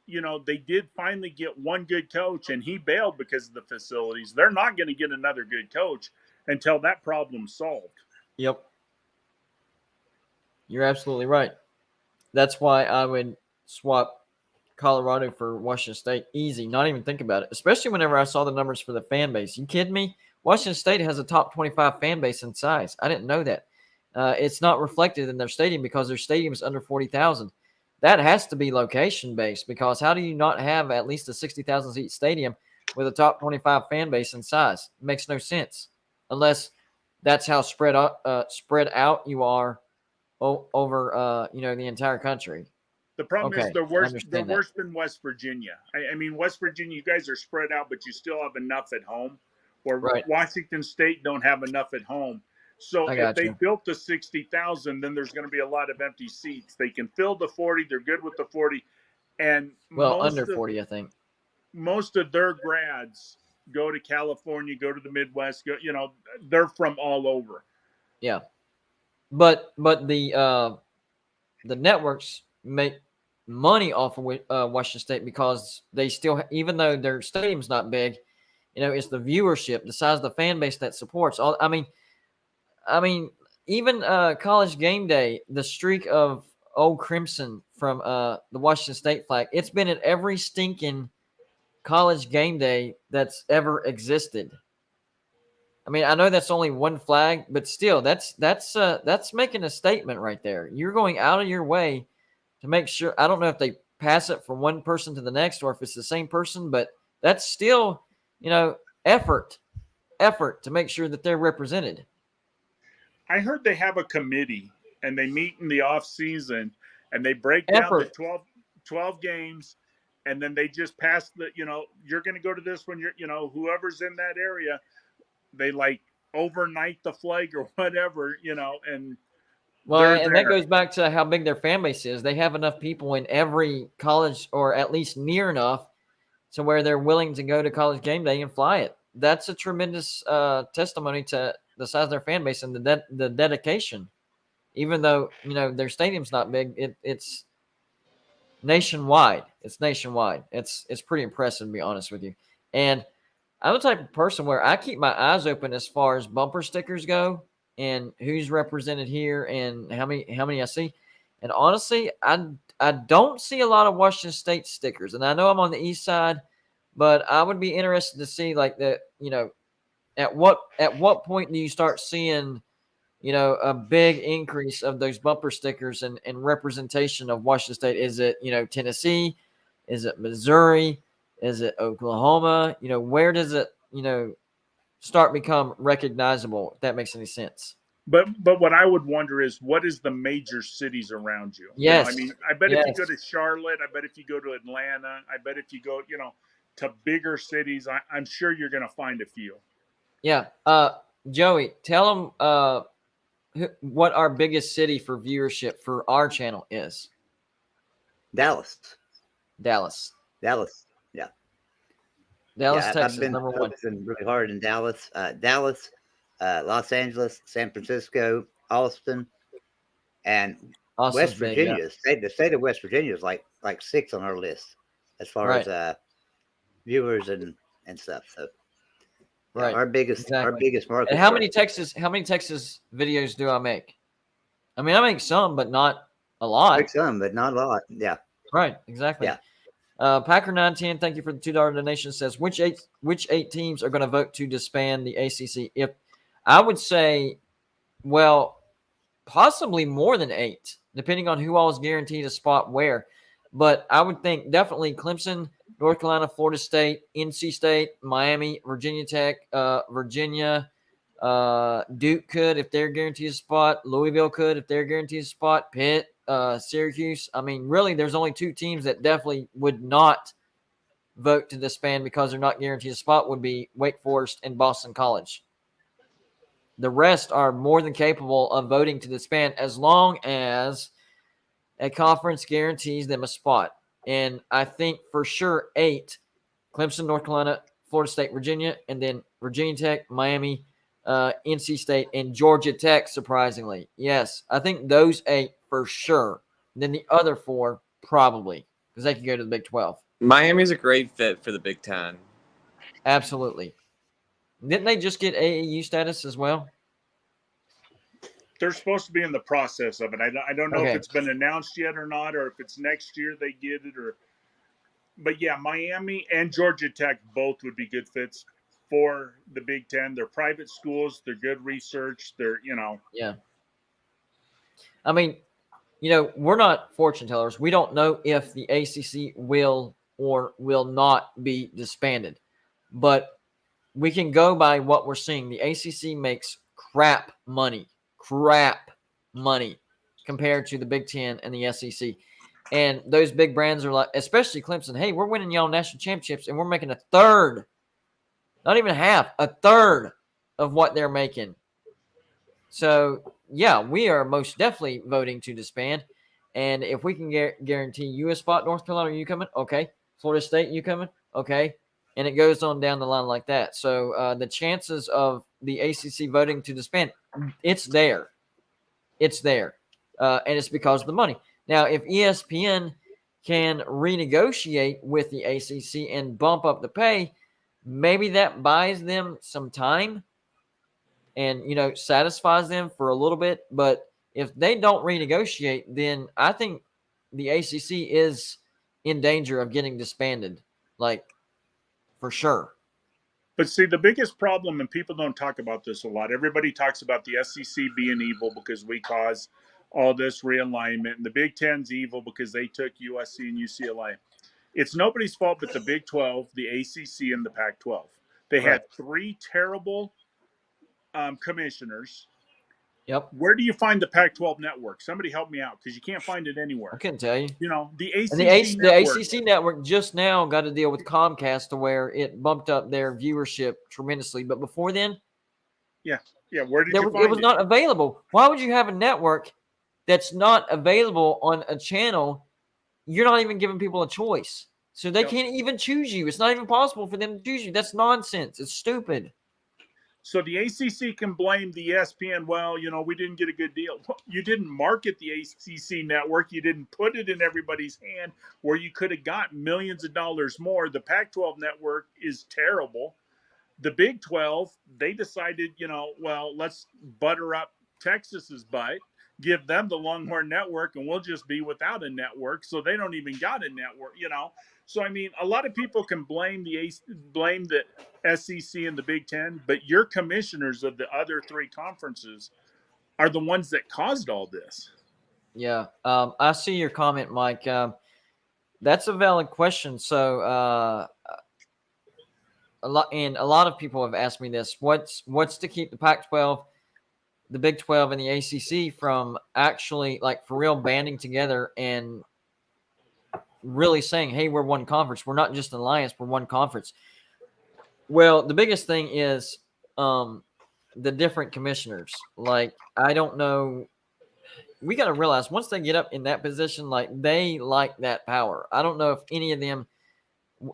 you know, they did finally get one good coach, and he bailed because of the facilities. They're not going to get another good coach until that problem's solved. Yep. You're absolutely right. That's why I would swap Colorado for Washington State. Easy. Not even think about it. Especially whenever I saw the numbers for the fan base. You kidding me? Washington State has a top 25 fan base in size. I didn't know that. It's not reflected in their stadium because their stadium is under 40,000. That has to be location-based because how do you not have at least a 60,000-seat stadium with a top 25 fan base in size? It makes no sense unless that's how spread out you are over the entire country. The problem is they're worse than West Virginia. I mean, West Virginia, you guys are spread out, but you still have enough at home. Where Washington State don't have enough at home. So if they built the 60,000, then there's going to be a lot of empty seats. They can fill the 40. They're good with the 40. And under 40, I think. Most of their grads go to California, go to the Midwest. They're from all over. Yeah. But the networks make money off of Washington State because they still, even though their stadium's not big, it's the viewership, the size of the fan base that supports all. I mean, even College Game Day, the streak of Old Crimson from the Washington State flag, it's been at every stinking College Game Day that's ever existed. I mean, I know that's only one flag, but still, that's making a statement right there. You're going out of your way to make sure. I don't know if they pass it from one person to the next or if it's the same person, but that's still, effort to make sure that they're represented. I heard they have a committee and they meet in the off season and they break down the 12 games. And then they just pass you're going to go to this one. Whoever's in that area, they overnight the flag or whatever, and that goes back to how big their fan base is. They have enough people in every college, or at least near enough, to where they're willing to go to College Game Day and fly it. That's a tremendous testimony to the size of their fan base and the dedication. Even though their stadium's not big, it's nationwide. It's nationwide. It's pretty impressive, to be honest with you. And I'm the type of person where I keep my eyes open as far as bumper stickers go and who's represented here and how many I see. And honestly, I don't see a lot of Washington State stickers. And I know I'm on the east side, but I would be interested to see at what point do you start seeing a big increase of those bumper stickers and representation of Washington State? Is it Tennessee? Is it Missouri? Is it Oklahoma? Where does it, start become recognizable, if that makes any sense? But what I would wonder is, what is the major cities around you? Yes. I mean, I bet yes. if you go to Charlotte, I bet if you go to Atlanta, I bet if you go, to bigger cities, I'm sure you're going to find a few. Yeah. Joey, tell them what our biggest city for viewership for our channel is. Dallas. Dallas. Yeah. Dallas, Yeah, Texas, I've been number one. focusing really hard in Dallas. Los Angeles, San Francisco, Austin, and Austin's West big, Virginia. yeah. The state of West Virginia is like 6 on our list as far Right. as viewers and stuff. So yeah, Right. our biggest market. And how many Texas videos do I make? I mean, I make some, but not a lot. Make some, but not a lot. Yeah. Right. Exactly. Yeah. Packer 910, thank you for the $2 donation. Says which eight teams are going to vote to disband the ACC? If I would say, well, possibly more than 8, depending on who all is guaranteed a spot where. But I would think definitely Clemson, North Carolina, Florida State, NC State, Miami, Virginia Tech, Virginia, Duke could if they're guaranteed a spot. Louisville could if they're guaranteed a spot. Pitt, Syracuse. I mean, really, there's only 2 teams that definitely would not vote to disband because they're not guaranteed a spot would be Wake Forest and Boston College. The rest are more than capable of voting to disband as long as a conference guarantees them a spot. And I think for sure 8, Clemson, North Carolina, Florida State, Virginia, and then Virginia Tech, Miami, NC State, and Georgia Tech, surprisingly. Yes, I think those 8 for sure. Then the other 4 probably because they can go to the Big 12. Miami's a great fit for the Big Ten. Absolutely. Didn't they just get AAU status as well? They're supposed to be in the process of it. I don't know Okay. if it's been announced yet or not, or if it's next year they get it. But yeah, Miami and Georgia Tech both would be good fits for the Big Ten. They're private schools. They're good research. Yeah. I mean, we're not fortune tellers. We don't know if the ACC will or will not be disbanded. But we can go by what we're seeing. The ACC makes crap money compared to the Big Ten and the SEC. And those big brands are like, especially Clemson, hey, we're winning y'all national championships and we're making a third, not even half, a third of what they're making. So, yeah, we are most definitely voting to disband. And if we can guarantee you a spot, North Carolina, are you coming? Okay. Florida State, you coming? Okay. And it goes on down the line like that. So the chances of the ACC voting to disband, it's there. It's there. And it's because of the money. Now, if ESPN can renegotiate with the ACC and bump up the pay, maybe that buys them some time and, satisfies them for a little bit. But if they don't renegotiate, then I think the ACC is in danger of getting disbanded, for sure. But see, the biggest problem, and people don't talk about this a lot, everybody talks about the SEC being evil because we caused all this realignment, and the Big Ten's evil because they took USC and UCLA. It's nobody's fault but the Big 12, the ACC, and the Pac-12. They had 3 terrible commissioners. Yep. Where do you find the Pac-12 network? Somebody help me out because you can't find it anywhere. I couldn't tell you. The ACC the ACC network just now got to deal with Comcast to where it bumped up their viewership tremendously. But before then, yeah, where did you find it? It was not available. Why would you have a network that's not available on a channel? You're not even giving people a choice. So they can't even choose you. It's not even possible for them to choose you. That's nonsense. It's stupid. So the ACC can blame the ESPN. Well, we didn't get a good deal. You didn't market the ACC network. You didn't put it in everybody's hand where you could have got millions of dollars more. The Pac-12 network is terrible. The Big 12, they decided, let's butter up Texas's butt, give them the Longhorn network, and we'll just be without a network. So they don't even got a network, So, I mean, a lot of people can blame the SEC and the Big Ten, but your commissioners of the other 3 conferences are the ones that caused all this. Yeah. I see your comment, Mike. That's a valid question. So a lot of people have asked me this. What's to keep the Pac-12 the Big 12 and the ACC from actually, like, for real banding together and really saying, hey, we're one conference. We're not just an alliance. We're one conference. Well, the biggest thing is the different commissioners. Like, I don't know. We got to realize once they get up in that position, like, they like that power. I don't know if any of them.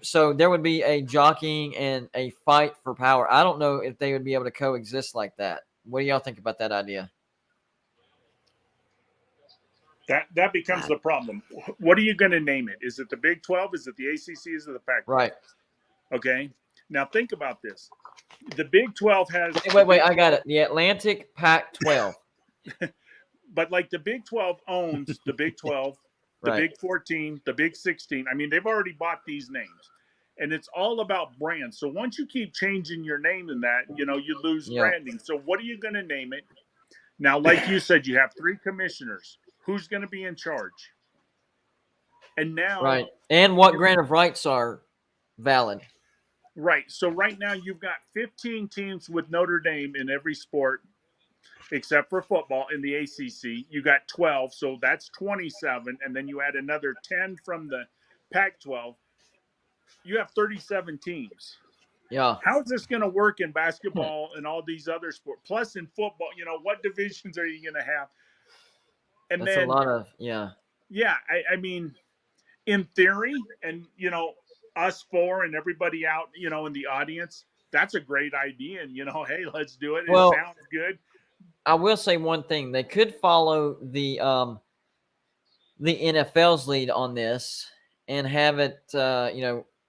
So there would be a jockeying and a fight for power. I don't know if they would be able to coexist like that. What do y'all think about that idea? That becomes the problem. What are you going to name it? Is it the Big 12? Is it the ACC? Is it the Pac-12? Right. Okay. Now think about this. The Big 12 has. Wait. I got it. The Atlantic Pac-12. But like the Big 12 owns the Big 12, the Right. Big 14, the Big 16. I mean, they've already bought these names. And it's all about brands. So once you keep changing your name in that, you lose branding. So what are you going to name it? Now, like you said, you have 3 commissioners. Who's going to be in charge? And now. Right. And what grant of rights are valid. Right. So right now you've got 15 teams with Notre Dame in every sport except for football in the ACC. You got 12, so that's 27. And then you add another 10 from the Pac-12. You have 37 teams. Yeah. How is this going to work in basketball and all these other sports? Plus in football, what divisions are you going to have? And that's then, a lot of, yeah. Yeah, I mean, in theory, and, us 4 and everybody out, in the audience, that's a great idea. And, hey, let's do it. Well, it sounds good. I will say one thing. They could follow the NFL's lead on this and have it,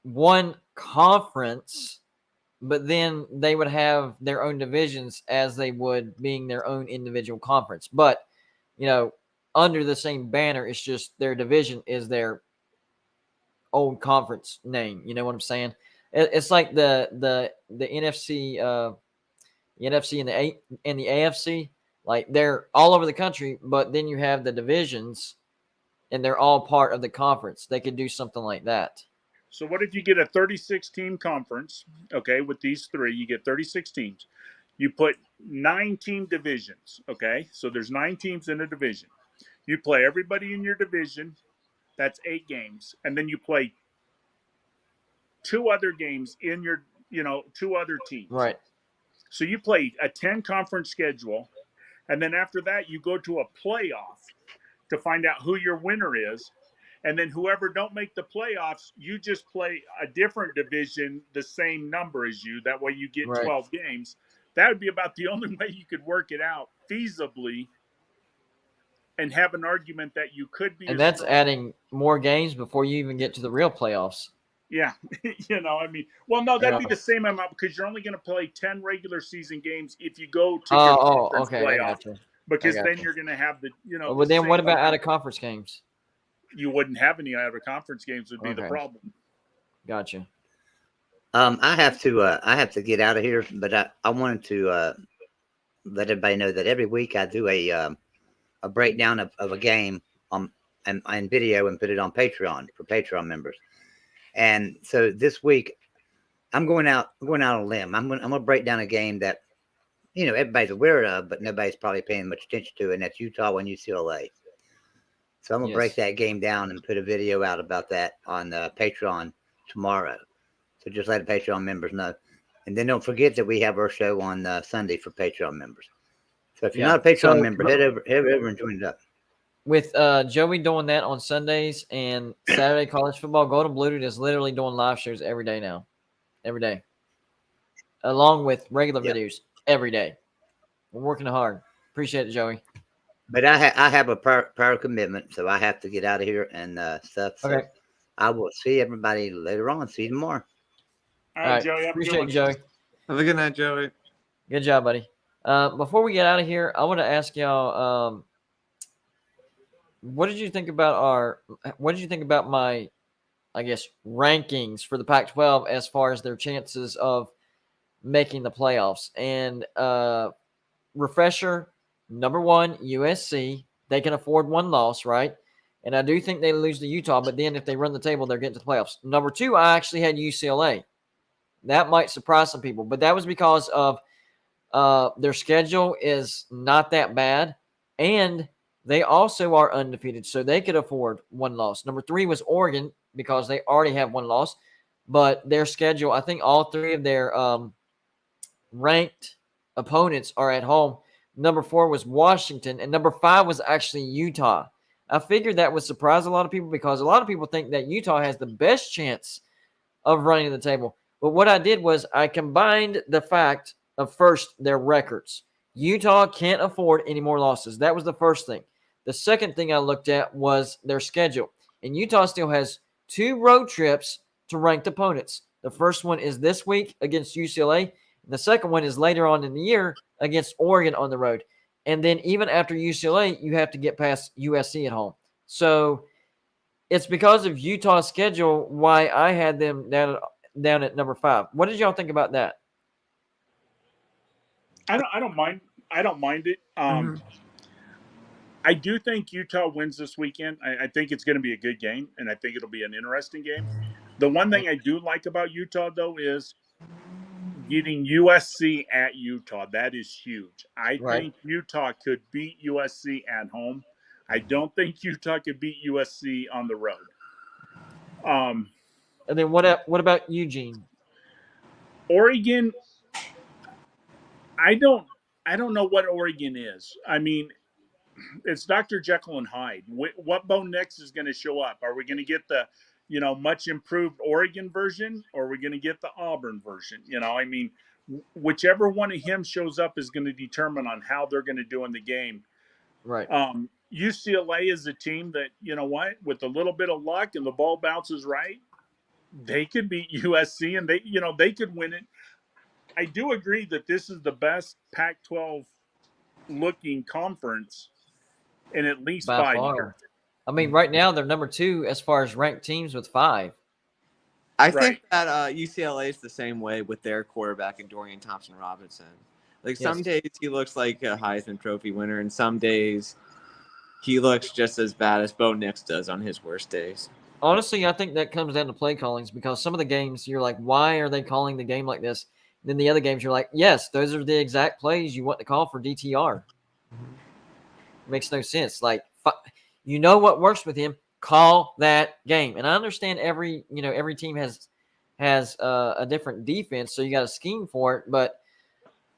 one conference, but then they would have their own divisions as they would being their own individual conference. But, under the same banner, it's just their division is their old conference name. You know what I'm saying? It's like the NFC, the NFC and the AFC. Like, they're all over the country, but then you have the divisions, and they're all part of the conference. They could do something like that. So what if you get a 36-team conference, okay, with these 3, you get 36 teams. You put 9-team divisions, okay? So there's 9 teams in a division. You play everybody in your division. That's 8 games. And then you play 2 other games in your, 2 other teams. Right. So you play a 10-conference schedule. And then after that, you go to a playoff to find out who your winner is. And then whoever don't make the playoffs, you just play a different division, the same number as you. That way you get 12 games. That would be about the only way you could work it out feasibly and have an argument that you could be. And that's adding more games before you even get to the real playoffs. Yeah. That'd be the same amount because you're only going to play 10 regular season games if you go to your conference playoff. Because then you're going to have the, But then what about out of conference games? You wouldn't have any out of conference games would be the problem. Gotcha. I have to get out of here, but I wanted to let everybody know that every week I do a breakdown of a game on video and put it on Patreon for Patreon members. And so this week I'm going out on a limb. I'm gonna break down a game that everybody's aware of, but nobody's probably paying much attention to, and that's Utah and UCLA. So I'm gonna break that game down and put a video out about that on Patreon tomorrow. So just let the Patreon members know. And then don't forget that we have our show on Sunday for Patreon members. So if you're not a Patreon member, head over and join it up. With Joey doing that on Sundays and Saturday college football, Golden Bluted is literally doing live shows every day now. Every day. Along with regular videos every day. We're working hard. Appreciate it, Joey. But I have a prior commitment, so I have to get out of here and stuff. So okay. I will see everybody later on. See you tomorrow. All right, Joey. Appreciate it, Joey. Have a good night, Joey. Good job, buddy. Before we get out of here, I want to ask y'all, what did you think about my, I guess, rankings for the Pac-12 as far as their chances of making the playoffs? And refresher, number 1, USC. They can afford 1 loss, right? And I do think they lose to Utah, but then if they run the table, they're getting to the playoffs. Number 2, I actually had UCLA. That might surprise some people, but that was because of Their schedule is not that bad, and they also are undefeated, so they could afford one loss. Number 3 was Oregon because they already have one loss, but their schedule, I think all 3 of their ranked opponents are at home. Number 4 was Washington, and number 5 was actually Utah. I figured that would surprise a lot of people because a lot of people think that Utah has the best chance of running the table. But what I did was I combined the fact of first their records. Utah can't afford any more losses. That was the first thing. The second thing I looked at was their schedule. And Utah still has 2 road trips to ranked opponents. The first one is this week against UCLA. And the second one is later on in the year against Oregon on the road. And then even after UCLA, you have to get past USC at home. So it's because of Utah's schedule why I had them down at number 5. What did y'all think about that? I don't mind. I don't mind it. I do think Utah wins this weekend. I think it's going to be a good game, and I think it'll be an interesting game. The one thing I do like about Utah, though, is getting USC at Utah. That is huge. I think Utah could beat USC at home. I don't think Utah could beat USC on the road. And then what about Eugene? Oregon, I don't know what Oregon is. I mean, it's Dr. Jekyll and Hyde. What Bo Nix is going to show up? Are we going to get the, much improved Oregon version, or are we going to get the Auburn version? I mean, whichever one of him shows up is going to determine on how they're going to do in the game. Right. UCLA is a team that, with a little bit of luck and the ball bounces right, they could beat USC and they could win it. I do agree that this is the best Pac-12 looking conference in at least By 5 far. years. I mean, right now they're number 2 as far as ranked teams with 5. I think that UCLA is the same way with their quarterback and Dorian Thompson-Robinson. Like some days he looks like a Heisman Trophy winner, and some days he looks just as bad as Bo Nix does on his worst days. Honestly, I think that comes down to play callings because some of the games you're like, why are they calling the game like this? And then the other games you're like, yes, those are the exact plays you want to call for DTR. It makes no sense. Like, you know what works with him, call that game. And I understand every team has a different defense, so you got a scheme for it. But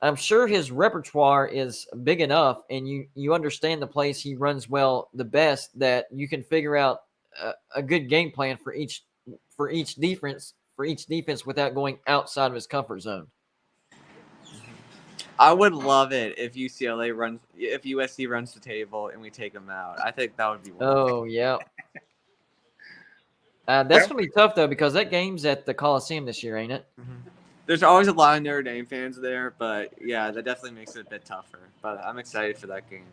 I'm sure his repertoire is big enough, and you understand the plays he runs well the best, that you can figure out a good game plan for each defense without going outside of his comfort zone. I would love it if USC runs the table and we take them out. I think that would be wonderful. Oh yeah. That's going to be tough, though, because that game's at the Coliseum this year, ain't it? Mm-hmm. There's always a lot of Notre Dame fans there, but, yeah, that definitely makes it a bit tougher. But I'm excited for that game.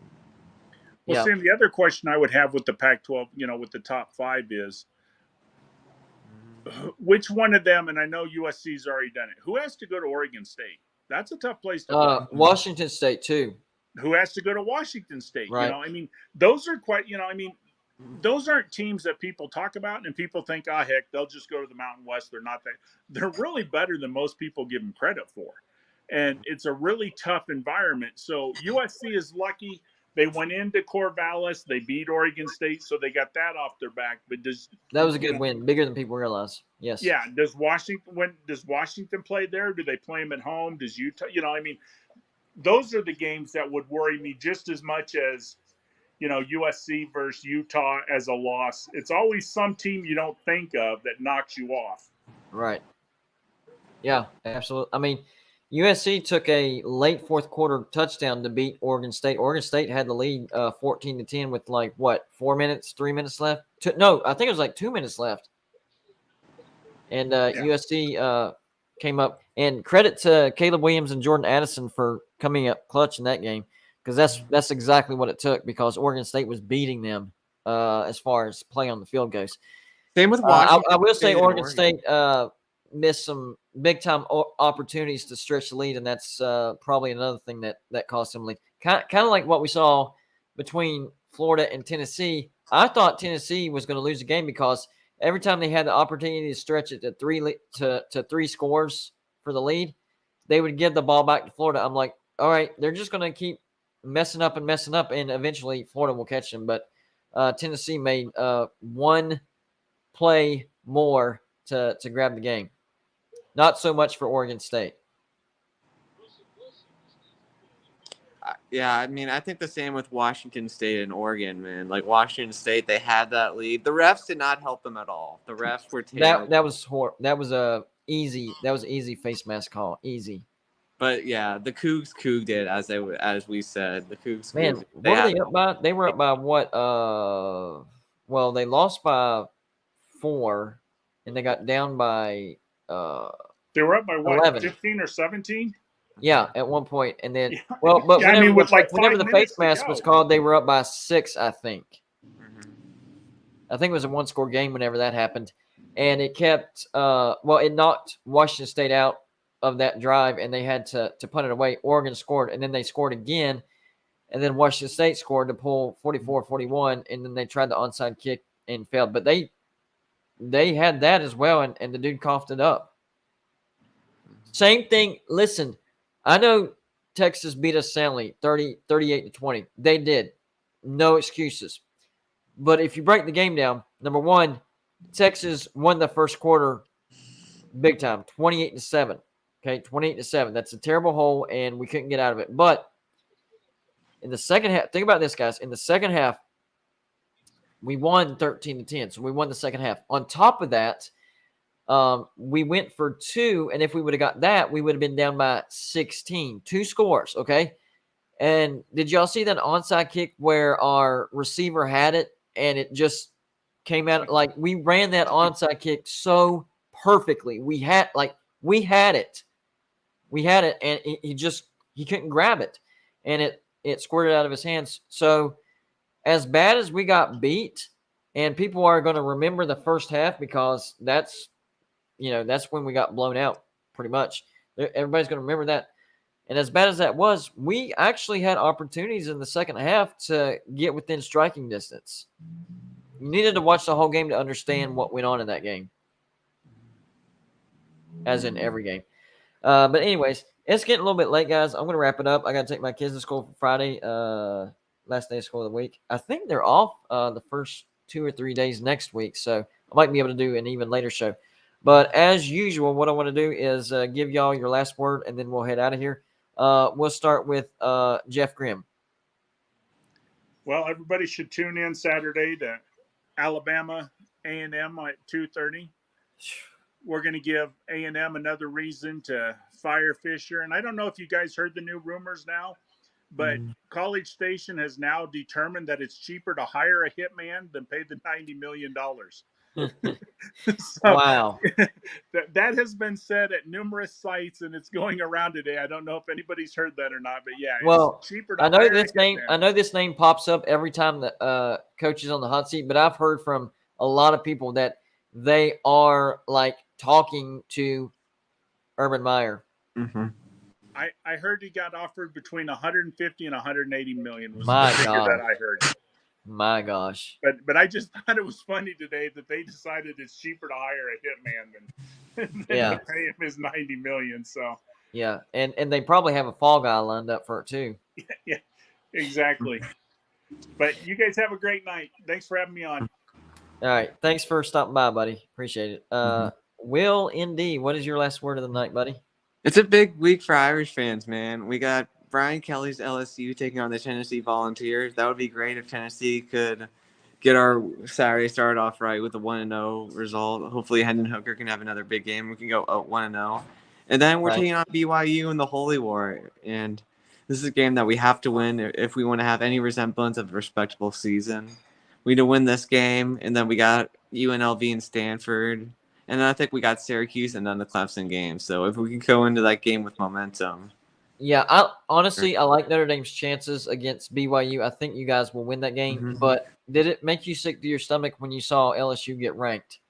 Well, Sam, the other question I would have with the Pac-12, with the top 5 is, which one of them, and I know USC's already done it, who has to go to Oregon State? That's a tough place to go. Washington State, too. Who has to go to Washington State? Right. I mean, those are quite, those aren't teams that people talk about and people think, heck, they'll just go to the Mountain West. They're not that. They're really better than most people give them credit for. And it's a really tough environment. So USC is lucky. They went into Corvallis. They beat Oregon State, so they got that off their back. But that was a good win, bigger than people realize. Yes. Yeah. Does Washington play there? Do they play them at home? Does Utah? Those are the games that would worry me just as much as, USC versus Utah as a loss. It's always some team you don't think of that knocks you off. Right. Yeah, absolutely. I mean, USC took a late fourth quarter touchdown to beat Oregon State. Oregon State had the lead 14-10 with 3 minutes left? No, I think it was 2 minutes left. And USC came up. And credit to Caleb Williams and Jordan Addison for coming up clutch in that game, because that's exactly what it took, because Oregon State was beating them as far as play on the field goes. Same with Washington. I will say Oregon State missed some big-time opportunities to stretch the lead, and that's probably another thing that cost them lead. Kind of like what we saw between Florida and Tennessee. I thought Tennessee was going to lose the game because every time they had the opportunity to stretch it to three scores for the lead, they would give the ball back to Florida. I'm like, all right, they're just going to keep messing up, and eventually Florida will catch them. But Tennessee made one play more to grab the game. Not so much for Oregon State. Yeah, I mean, I think the same with Washington State and Oregon, man. Like Washington State, they had that lead. The refs did not help them at all. The refs were terrible. That was a easy face mask call. Easy. But yeah, the Cougs couged it as we said. The Cougs. Man, couged. what were they up by? They were up by what? Well, they lost by 4, and they got down by They were up by what, 11. 15 or 17? Yeah, at one point, and then Yeah. well, but Yeah, I whenever, mean, with like whenever 5 the minutes face to mask was go. called, they were up by 6, I think. Mhm. I think it was a 1-score game whenever that happened, and it kept it knocked Washington State out of that drive, and they had to punt it away. Oregon scored, and then they scored again, and then Washington State scored to pull 44-41, and then they tried the onside kick and failed. But they had that as well, and the dude coughed it up. Same thing. Listen, I know Texas beat us soundly, 38-20. They did. No excuses. But if you break the game down, number one, Texas won the first quarter big time, 28-7. Okay, 28-7. That's a terrible hole, and we couldn't get out of it. But in the second half, think about this, guys. In the second half, we won 13-10. So we won the second half. On top of that, we went for 2, and if we would have got that, we would have been down by 16. 2 scores, okay? And did y'all see that onside kick where our receiver had it, and it just came out? Like, we ran that onside kick so perfectly. We had it. We had it, and he couldn't grab it, and it squirted out of his hands. So as bad as we got beat, and people are going to remember the first half because that's when we got blown out pretty much. Everybody's going to remember that. And as bad as that was, we actually had opportunities in the second half to get within striking distance. You needed to watch the whole game to understand what went on in that game, as in every game. But anyways, it's getting a little bit late, guys. I'm going to wrap it up. I got to take my kids to school for Friday, last day of school of the week. I think they're off the first 2 or 3 days next week, so I might be able to do an even later show. But as usual, what I want to do is give y'all your last word, and then we'll head out of here. We'll start with Jeff Grimm. Well, everybody should tune in Saturday to Alabama A&M at 2:30. We're going to give A&M another reason to fire Fisher. And I don't know if you guys heard the new rumors now, but College Station has now determined that it's cheaper to hire a hitman than pay the $90 million. So, Wow. that has been said at numerous sites, and it's going around today. I don't know if anybody's heard that or not, but yeah, Well, it's cheaper to I know hire this a name. hitman. I know this name pops up every time the coach is on the hot seat, but I've heard from a lot of people that they are like talking to Urban Meyer. Mm-hmm. I heard he got offered between 150 and 180 million was My the figure God. that I heard. My gosh. But I just thought it was funny today that they decided it's cheaper to hire a hitman than Yeah. to pay him his 90 million. So Yeah, and they probably have a fall guy lined up for it too. yeah, exactly. But you guys have a great night. Thanks for having me on. All right, thanks for stopping by, buddy. Appreciate it. Will ND, what is your last word of the night, buddy? It's a big week for Irish fans, man. We got Brian Kelly's LSU taking on the Tennessee Volunteers. That would be great if Tennessee could get our Saturday started off right with a 1-0 result. Hopefully, Hendon Hooker can have another big game. We can go 1-0. And then we're taking on BYU in the Holy War. And this is a game that we have to win if we want to have any resemblance of a respectable season. We need to win this game. And then we got UNLV and Stanford. And then I think we got Syracuse and then the Clemson game. So if we can go into that game with momentum. Yeah, I like Notre Dame's chances against BYU. I think you guys will win that game. Mhm. But did it make you sick to your stomach when you saw LSU get ranked?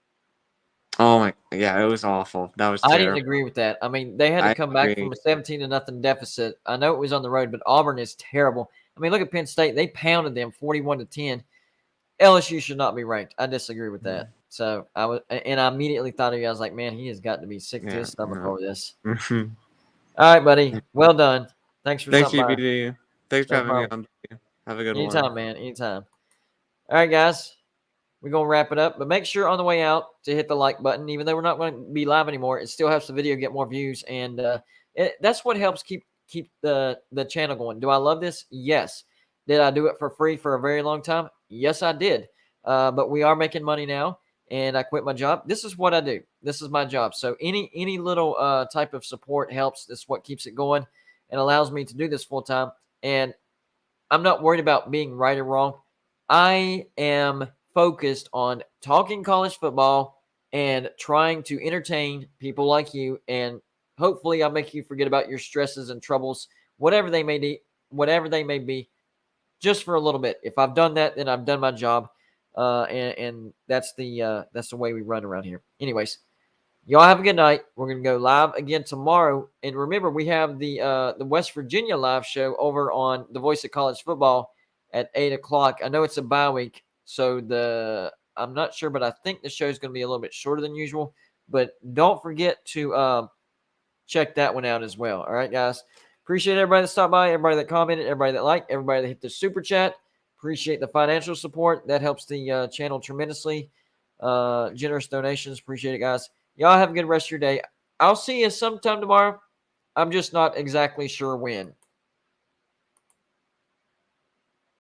Oh my, yeah, it was awful. That was terrible. I didn't agree with that. I mean, they had to come back from a 17-0 deficit. I know it was on the road, but Auburn is terrible. I mean, look at Penn State. They pounded them 41-10. LSU should not be ranked. I disagree with that. So I immediately thought of you. I was like, man, he has got to be sick to his stomach over this. All right, buddy. Well done. Thanks for Thank stopping you, by. BD. Thanks for No having me problem. on. Have a good Anytime, one. man. Anytime. All right, guys. We're going to wrap it up, but make sure on the way out to hit the like button. Even though we're not going to be live anymore, it still helps the video get more views, and that's what helps keep the channel going. Do I love this? Yes. Did I do it for free for a very long time? Yes, I did. But we are making money now, and I quit my job. This is what I do. This is my job. So any little type of support helps. This is what keeps it going and allows me to do this full time. And I'm not worried about being right or wrong. I am focused on talking college football and trying to entertain people like you. And hopefully I'll make you forget about your stresses and troubles, whatever they may be, just for a little bit. If I've done that, then I've done my job. And that's the way we run around here. Anyways, y'all have a good night. We're gonna go live again tomorrow, and remember we have the West Virginia live show over on the Voice of College Football at 8:00. I know it's a bye week, so I'm not sure, but I think the show is gonna be a little bit shorter than usual. But don't forget to check that one out as well. All right, guys. Appreciate everybody that stopped by, everybody that commented, everybody that liked, everybody that hit the super chat. Appreciate the financial support. That helps the channel tremendously. Generous donations. Appreciate it, guys. Y'all have a good rest of your day. I'll see you sometime tomorrow. I'm just not exactly sure when.